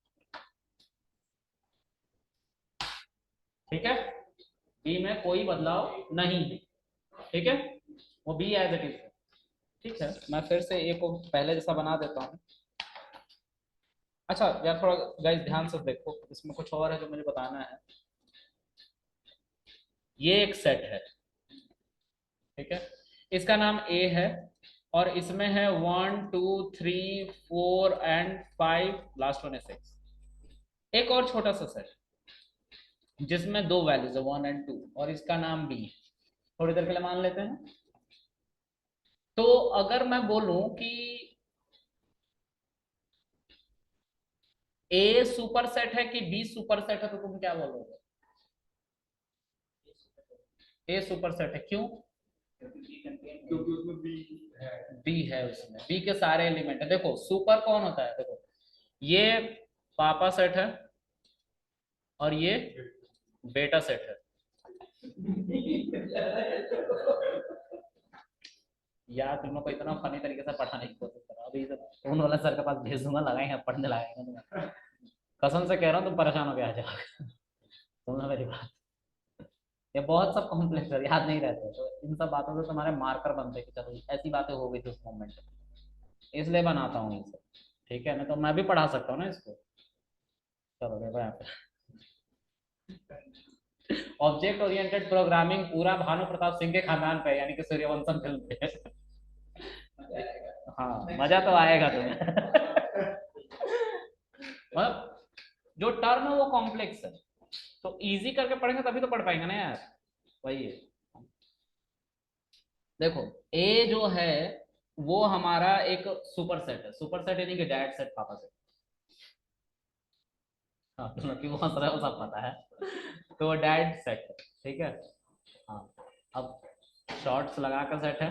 ठीक है? बी में कोई बदलाव नहीं है, ठीक है? वो बी एज इट इज है। ठीक है, मैं फिर से ए को पहले जैसा बना देता हूँ। अच्छा यार थोड़ा गाइस ध्यान से देखो, इसमें कुछ और है जो मुझे बताना है। ये एक सेट है, ठीक है, इसका नाम ए है, और इसमें है 1 2 3 4 एंड 5, लास्ट वन है 6। एक और छोटा सा सेट जिसमें दो वैल्यूज है 1 एंड 2, और इसका नाम बी, थोड़ी देर के लिए मान लेते हैं। तो अगर मैं बोलूं कि ए सुपर सेट है कि बी सुपर सेट है, तो तुम क्या बोलोगे? ए सुपर सेट है, क्यों? क्योंकि उसमें बी है। बी है, उसमें बी के सारे एलिमेंट है। देखो सुपर कौन होता है, देखो ये पापा सेट है और ये बेटा सेट है। यार तुम लोग को इतना फनी तरीके से पढ़ाने की कोशिश करो, अभी तो फोन वाला सर के पास भेज दूंगा, लगाएंगे पढ़ने लगाएंगे तुम्हें। कसम से कह रहा हूँ तुम परेशान हो गया आ जाओगे। सुनना मेरी बात, ये बहुत सब कॉम्प्लेक्स है, याद नहीं रहते, तो इन सब बातों से तुम्हारे मार्कर बनते हैं कि चलो ऐसी बातें हो गई थी उस मोमेंट में, इसलिए बनाता हूँ ये सब। ठीक है ना, तो मैं भी पढ़ा सकता हूँ ना इसको। चलो देखो यहाँ पे ऑब्जेक्ट ओरिएंटेड प्रोग्रामिंग पूरा भानु प्रताप सिंह के खानदान पे है, यानी कि सूर्यवंशम फिल्म पे। हाँ मजा तो आएगा तुम्हें। मतलब जो टर्म है वो कॉम्प्लेक्स है, तो इजी करके पढ़ेंगे तभी तो पढ़ पाएंगे ना यार, वही है। देखो ए जो है वो हमारा एक सुपर सेट है, सुपर सेट यानी कि डैड सेट पापा सेट। हाँ तुम लोग क्यों हंस रहे हो सब पता है। तो वो डैड सेट है, ठीक है। हाँ अब शॉर्ट्स लगा कर सेट है।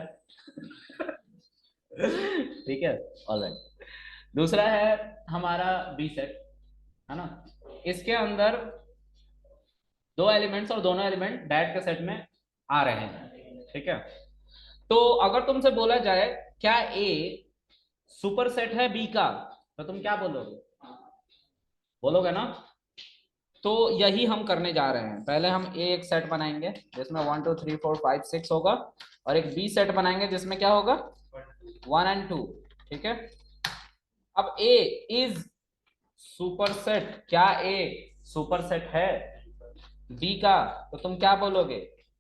ठीक है, ऑलराइट। दूसरा है हमारा बी सेट, है ना, इसके अंदर दो एलिमेंट्स और दोनों एलिमेंट डैड के सेट में आ रहे हैं, ठीक है। तो अगर तुमसे बोला जाए क्या ए सुपर सेट है बी का, तो तुम क्या बोलोगे? बोलोगे ना। तो यही हम करने जा रहे हैं, पहले हम ए एक सेट बनाएंगे जिसमें 1 2 3 4 5 6 होगा, और एक बी सेट बनाएंगे जिसमें क्या होगा 1 एंड 2, ठीक है। अब ए इज सुपर सेट, क्या ए सुपर सेट है बी का, तो तुम क्या बोलोगे?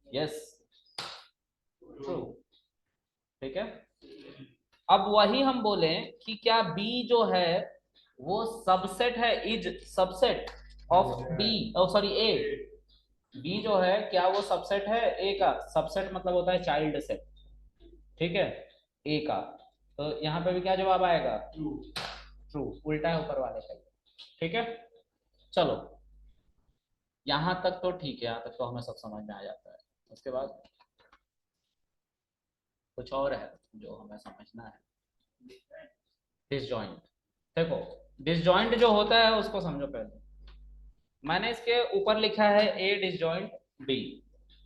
यस, ट्रू, ठीक है। अब वही हम बोले कि क्या बी जो है वो सबसेट है, is subset of B, oh sorry A, B जो है क्या वो सबसेट है ए का? सबसेट मतलब होता है चाइल्ड सेट, ठीक है, ए का। तो यहाँ पे भी क्या जवाब आएगा? ट्रू, उल्टा है ऊपर वाले का, ठीक है। चलो यहाँ तक तो ठीक है, यहाँ तक तो हमें सब समझ में आ जाता है। उसके बाद कुछ और है जो हमें समझना है, डिसजॉइंट। देखो डिसजॉइंट जो होता है उसको समझो पहले। मैंने इसके ऊपर लिखा है ए डिसजॉइंट बी,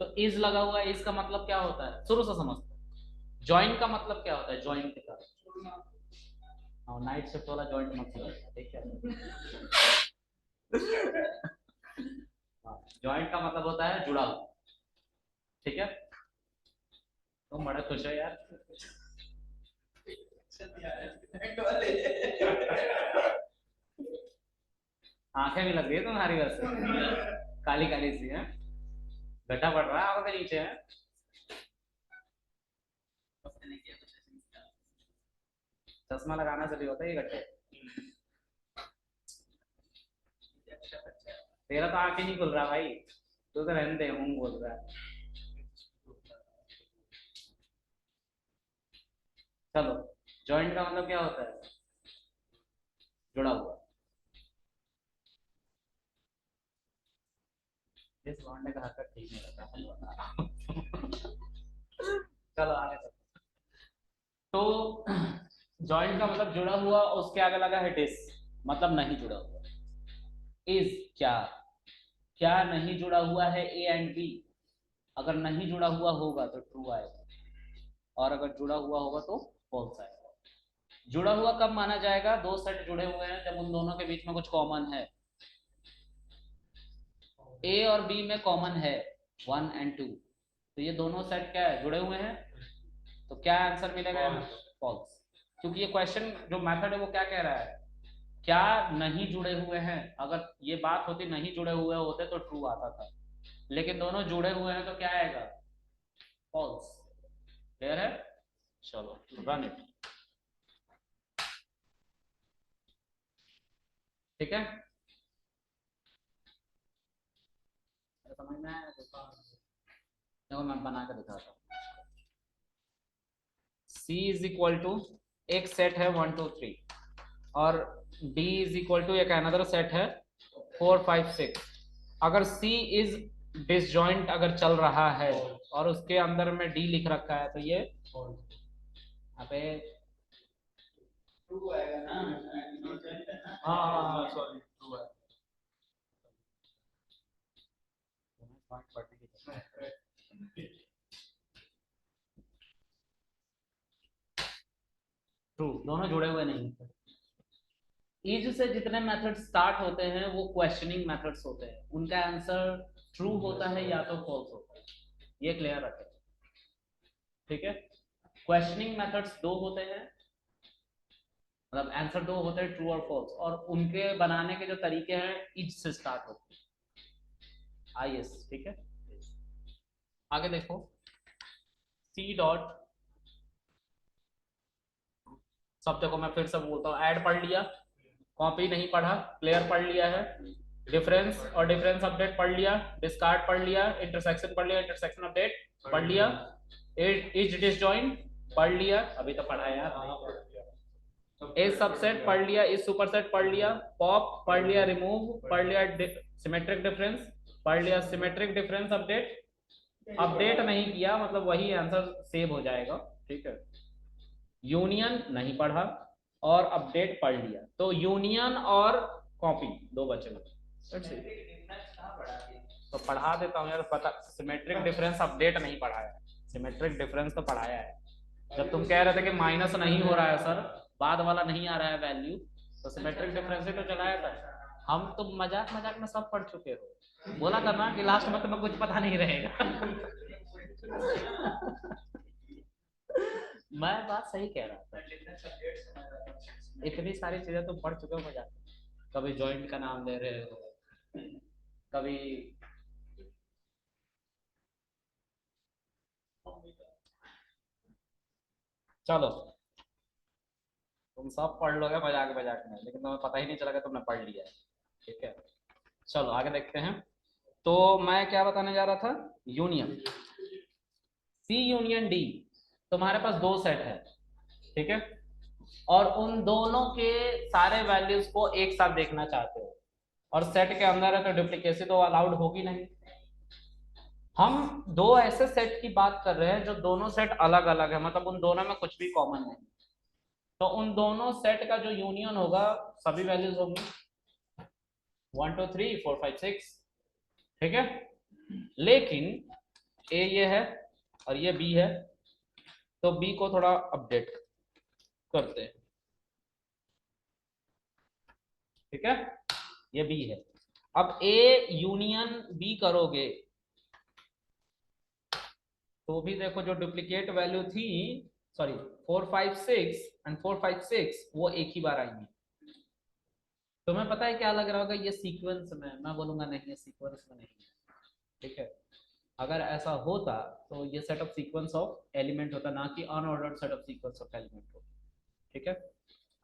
तो इज लगा हुआ है, इसका मतलब क्या होता है शुरू से समझते हैं। जॉइंट का मतलब क्या होता है, जॉइंट का, हाँ नाइट शिफ्ट वाला जॉइंट मतलब, ठीक है। जॉइंट का मतलब होता है जुड़ा हुआ, ठीक है। तुम बड़े खुश हो यार। आंखें भी लग गई तुम्हारी वैसे, काली काली सी है, गड्ढा पड़ रहा है आंखों के नीचे है। चश्मा लगाना से भी होता है ये गड्ढे। तेरा तो आंखें नहीं खुल रहा भाई, तू तो रहने दे, मुंह बोल रहा है। चलो जॉइंट का मतलब क्या होता है? जुड़ा हुआ। इस लौंडे का हरकत ठीक नहीं रहता, मैं बता रहा हूँ। चलो आगे चलो। तो जॉइंट का मतलब जुड़ा हुआ, उसके आगे लगा है डिस, मतलब नहीं जुड़ा हुआ। इज क्या, क्या नहीं जुड़ा हुआ है ए एंड बी? अगर नहीं जुड़ा हुआ होगा तो ट्रू आएगा, और अगर जुड़ा हुआ होगा तो फॉल्स आएगा। जुड़ा हुआ कब माना जाएगा? दो सेट जुड़े हुए हैं जब उन दोनों के बीच में कुछ कॉमन है। ए और बी में कॉमन है 1 एंड 2, तो ये दोनों सेट क्या है, जुड़े हुए हैं। तो क्या आंसर मिलेगा यहाँ पे? फॉल्स, क्योंकि ये क्वेश्चन जो मेथड है वो क्या कह रहा है, क्या नहीं जुड़े हुए हैं। अगर ये बात होती नहीं जुड़े हुए होते तो ट्रू आता था, लेकिन दोनों जुड़े हुए हैं तो क्या आएगा? फॉल्स। क्लियर है? चलो रन इट। ठीक है, समझ में आया? देखो मैं बना कर दिखाता हूँ। C इज इक्वल टू एक सेट है 1 2 3, और D इज इक्वल टू एक अनदर सेट है 4 5 6। अगर C इज डिसजॉइंट अगर चल रहा है और उसके अंदर में D लिख रखा है तो ये अबे ट्रू आएगा ना। हाँ सॉरी ट्रू है। ट्रू, दोनों जुड़े हुए नहीं। इज से जितने मेथड स्टार्ट होते हैं वो क्वेश्चनिंग मेथड्स होते हैं, उनका आंसर ट्रू होता है या तो फॉल्स होता है, ये क्लियर रखें। ठीक है, क्वेश्चनिंग मेथड्स दो होते हैं, मतलब आंसर दो होते हैं, ट्रू और फॉल्स, और उनके बनाने के जो तरीके हैं इज से स्टार्ट होते हैं। IS, ठीक है। आगे देखो, C डॉट, सब देखो मैं फिर से बोलता हूँ, ऐड पढ़ लिया, कॉपी नहीं पढ़ा, क्लियर पढ़ लिया है, डिफरेंस और डिफरेंस अपडेट पढ़ लिया, डिस्कार्ड पढ़ लिया, इंटरसेक्शन पढ़ लिया, इंटरसेक्शन अपडेट पढ़ लिया, इज डिसजॉइंट पढ़ लिया, अभी तो पढ़ा है यार, इज सबसेट पढ़ लिया, इज सुपरसेट पढ़ लिया, पॉप पढ़ लिया, रिमूव पढ़ लिया, सिमेट्रिक डिफरेंस पढ़ लिया, सिमेट्रिक डिफरेंस अपडेट अपडेट नहीं किया मतलब वही आंसर सेव हो जाएगा। ठीक है, यूनियन नहीं पढ़ा और अपडेट पढ़ लिया, तो यूनियन और कॉपी दो बचे हुए। तो पढ़ा देता हूँ यार, पता सिमेट्रिक डिफरेंस अपडेट नहीं पढ़ाया, सिमेट्रिक डिफरेंस तो पढ़ाया है। जब तुम कह रहे थे कि माइनस नहीं हो रहा है सर, बाद वाला नहीं आ रहा है वैल्यू, तो सिमेट्रिक डिफरेंस ही तो चलाया था। हम तो मजाक मजाक में सब पढ़ चुके हो, बोला था ना कि लास्ट में तुम्हें कुछ पता नहीं रहेगा। मैं बात सही कह रहा था, इतनी सारी चीजें तुम पढ़ चुके हो मजाक, कभी जॉइंट का नाम ले रहे हो, कभी चलो तुम सब पढ़ लोगे मजाक मजाक में, लेकिन तुम्हें पता ही नहीं चला कि तुमने पढ़ लिया है। ठीक है, चलो आगे देखते हैं। तो मैं क्या बताने जा रहा था, यूनियन, C यूनियन D, तुम्हारे पास दो सेट है, ठीक है, और उन दोनों के सारे वैल्यूज को एक साथ देखना चाहते हो, और सेट के अंदर है तो डुप्लीकेसी तो अलाउड होगी नहीं। हम दो ऐसे सेट की बात कर रहे हैं जो दोनों सेट अलग अलग है, मतलब उन दोनों में कुछ भी कॉमन नहीं, तो उन दोनों सेट का जो यूनियन होगा सभी वैल्यूज होंगी 1 2 3 4 5 6। ठीक है, लेकिन A ये है और ये B है, तो B को थोड़ा अपडेट करते हैं। ठीक है, ये B है, अब A यूनियन B करोगे तो भी देखो जो डुप्लीकेट वैल्यू थी, सॉरी 4 5 6 एंड 4 5 6 वो एक ही बार आएंगी। तुम्हें पता है क्या लग रहा होगा ये सीक्वेंस में, मैं बोलूंगा नहीं ये सीक्वेंस में नहीं है। ठीक है, अगर ऐसा होता तो ये set of sequence of element होता, ना कि unordered set of sequence of element होता। ठीक है,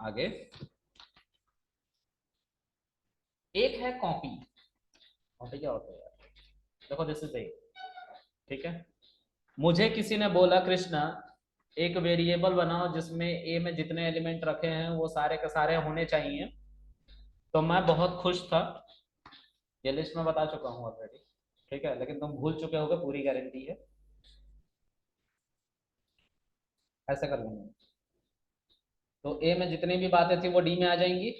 आगे एक है कॉपी, कॉपी क्या होता है यार, देखो दिस इज ए, ठीक है, मुझे किसी ने बोला कृष्णा एक वेरिएबल बनाओ जिसमें ए में जितने एलिमेंट रखे हैं वो सारे के सारे होने चाहिए, तो मैं बहुत खुश था, ये लिस्ट में बता चुका हूँ ऑलरेडी। ठीक है, लेकिन तुम भूल चुके होगे, पूरी गारंटी है, ऐसा कर लेंगे। तो ए में जितनी भी बातें थी वो डी में आ जाएंगी,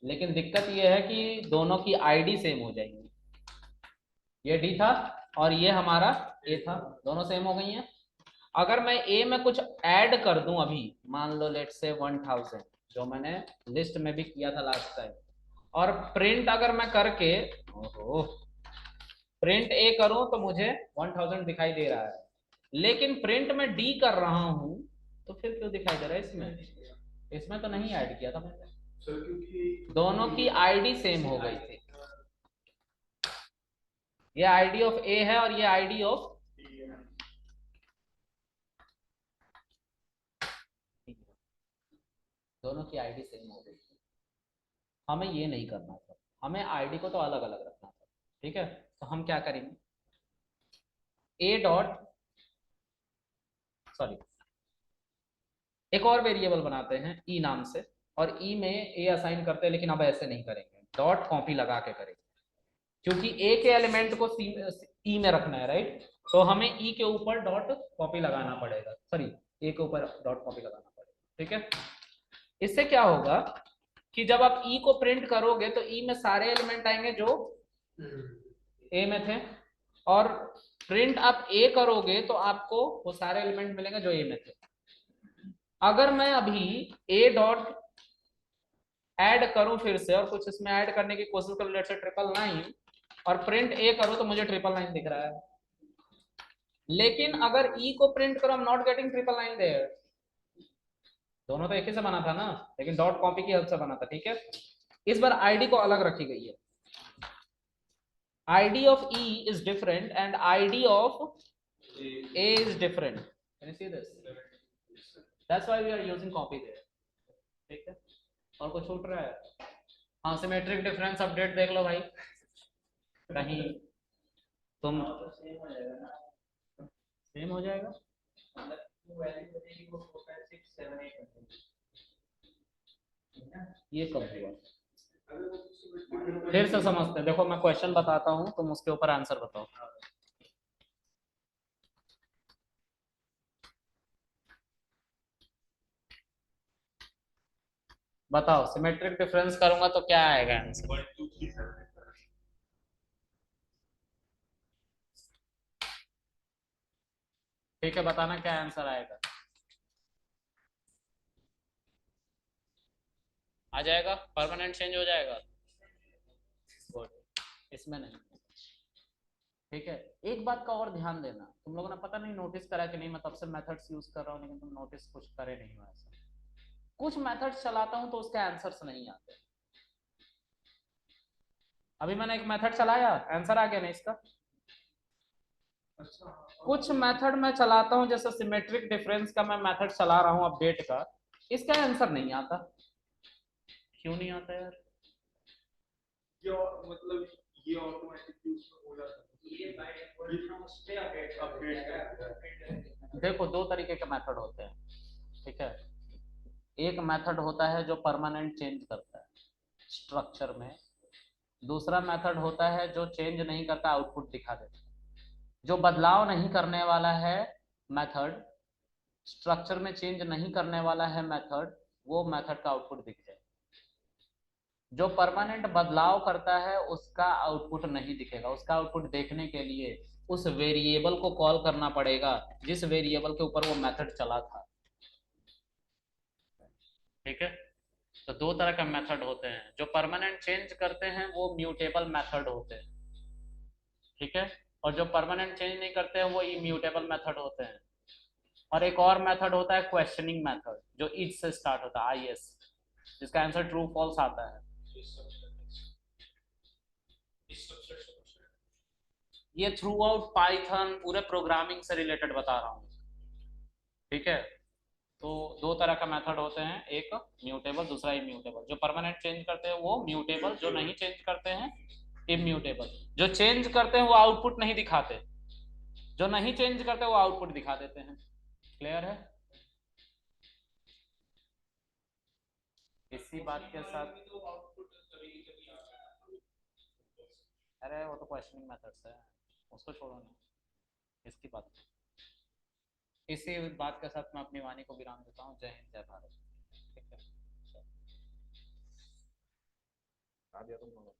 लेकिन दिक्कत ये है कि दोनों की आईडी सेम हो जाएगी, ये डी था और ये हमारा ए था, दोनों सेम हो गई हैं। अगर मैं ए में कुछ ऐड कर दूं अभी, मान लो लेट से 1000, जो मैंने लिस्ट में भी किया था लास्ट टाइम, और प्रिंट अगर मैं करके प्रिंट ए करूं तो मुझे 1000 दिखाई दे रहा है, लेकिन प्रिंट में डी कर रहा हूं तो फिर क्यों दिखाई दे रहा है इसमें? इसमें तो नहीं ऐड किया था मैंने सर, क्योंकि दोनों की आईडी सेम हो गई थी। ये आईडी ऑफ ए है और ये आईडी ऑफ दोनों की आईडी सेम हो गई थी। हमें ये नहीं करना था, हमें आईडी को तो अलग अलग रखना था। ठीक है, तो हम क्या करेंगे, ए डॉट सॉरी एक और वेरिएबल बनाते हैं ई नाम से, और ई में ए असाइन करते हैं, लेकिन अब ऐसे नहीं करेंगे, डॉट कॉपी लगा के करेंगे, क्योंकि ए के एलिमेंट को ई में रखना है, राइट। तो हमें ई के ऊपर डॉट कॉपी लगाना पड़ेगा, सॉरी ए के ऊपर डॉट कॉपी लगाना पड़ेगा। ठीक है, इससे क्या होगा कि जब आप ई को प्रिंट करोगे तो ई में सारे एलिमेंट आएंगे जो ए में थे, और प्रिंट आप ए करोगे तो आपको वो सारे एलिमेंट मिलेंगे जो ए में थे। अगर मैं अभी ए डॉट ऐड करूं फिर से और कुछ इसमें ऐड करने की कोशिश करूं, लेट्स से 999, और प्रिंट ए करो तो मुझे 999 दिख रहा है। लेकिन अगर ई को प्रिंट करो, I am not getting 999 there. दोनों तो एक ही से बना था ना, लेकिन डॉट कॉपी की हेल्प से बना था। ठीक है, इस बार आईडी को अलग रखी गई है। ID of E is different and ID of A is different. Can you see this? That's why we are using copy there. ठीक है, और कुछ छूट रहा है? हाँ, सिमेट्रिक डिफरेंस अपडेट देख लो भाई, कहीं तुम सेम हो जाएगा। ये कब हुआ? फिर से समझते हैं, देखो मैं क्वेश्चन बताता हूँ, तुम उसके ऊपर आंसर बताओ। बताओ, सिमेट्रिक डिफरेंस करूंगा तो क्या आएगा आंसर? ठीक है, बताना क्या आंसर आएगा। आ जाएगा, परमानेंट चेंज हो जाएगा। गुड, इसमें नहीं। ठीक है, एक बात का और ध्यान देना, तुम लोगों ने पता नहीं नोटिस करा कि नहीं, मैं तब से मेथड्स यूज कर रहा हूँ लेकिन तुम नोटिस कुछ करे नहीं हो ऐसा। कुछ मेथड्स चलाता हूँ तो उसके आंसर्स नहीं आते। अभी मैंने एक मेथड चलाया, आंसर आ गया ना इसका। कुछ मेथड मैं चलाता हूँ, जैसे सिमेट्रिक डिफरेंस का मैं मेथड चला रहा हूँ अपडेट का, इसका आंसर नहीं आता। क्यों नहीं आता यार? ये मतलब ये ऑटोमेटिकली उसमें हो जाता है, ये बाय डिफॉल्ट उस पे अपडेट कर। देखो, दो तरीके के मेथड होते हैं। ठीक है, एक मेथड होता है जो परमानेंट चेंज करता है स्ट्रक्चर में, दूसरा मेथड होता है जो चेंज नहीं करता, आउटपुट दिखा देता है। जो बदलाव नहीं करने वाला है मेथड, स्ट्रक्चर में चेंज नहीं करने वाला है मेथड, वो मेथड का आउटपुट दिख जाए। जो परमानेंट बदलाव करता है उसका आउटपुट नहीं दिखेगा। उसका आउटपुट देखने के लिए उस वेरिएबल को कॉल करना पड़ेगा जिस वेरिएबल के ऊपर वो मेथड चला था। ठीक है, तो दो तरह का मेथड होते हैं। जो परमानेंट चेंज करते हैं वो म्यूटेबल मेथड होते हैं। ठीक है, और जो परमानेंट चेंज नहीं करते हैं वो इम्यूटेबल मेथड होते हैं। और एक और मेथड होता है क्वेश्चनिंग मेथड, जो इज से स्टार्ट होता है, आई एस, जिसका आंसर ट्रू फॉल्स आता है। ये थ्रू आउट पाइथन पूरे प्रोग्रामिंग से रिलेटेड बता रहा हूँ। ठीक है, तो दो तरह का मेथड होते हैं, एक म्यूटेबल, दूसरा इम्यूटेबल। जो परमानेंट चेंज करते हैं वो म्यूटेबल, जो नहीं चेंज करते हैं इम्यूटेबल। जो चेंज करते हैं वो आउटपुट नहीं दिखाते, जो नहीं चेंज करते वो आउटपुट दिखा देते हैं। क्लियर है? इसी बात के साथ, अरे वो तो क्वेश्चनिंग मेथड्स है, उसको छोड़ो ना, इसकी बात। इसी बात के साथ मैं अपनी वाणी को विराम देता हूँ। जय हिंद, जय भारत। ठीक है, आ गया तुम लोग।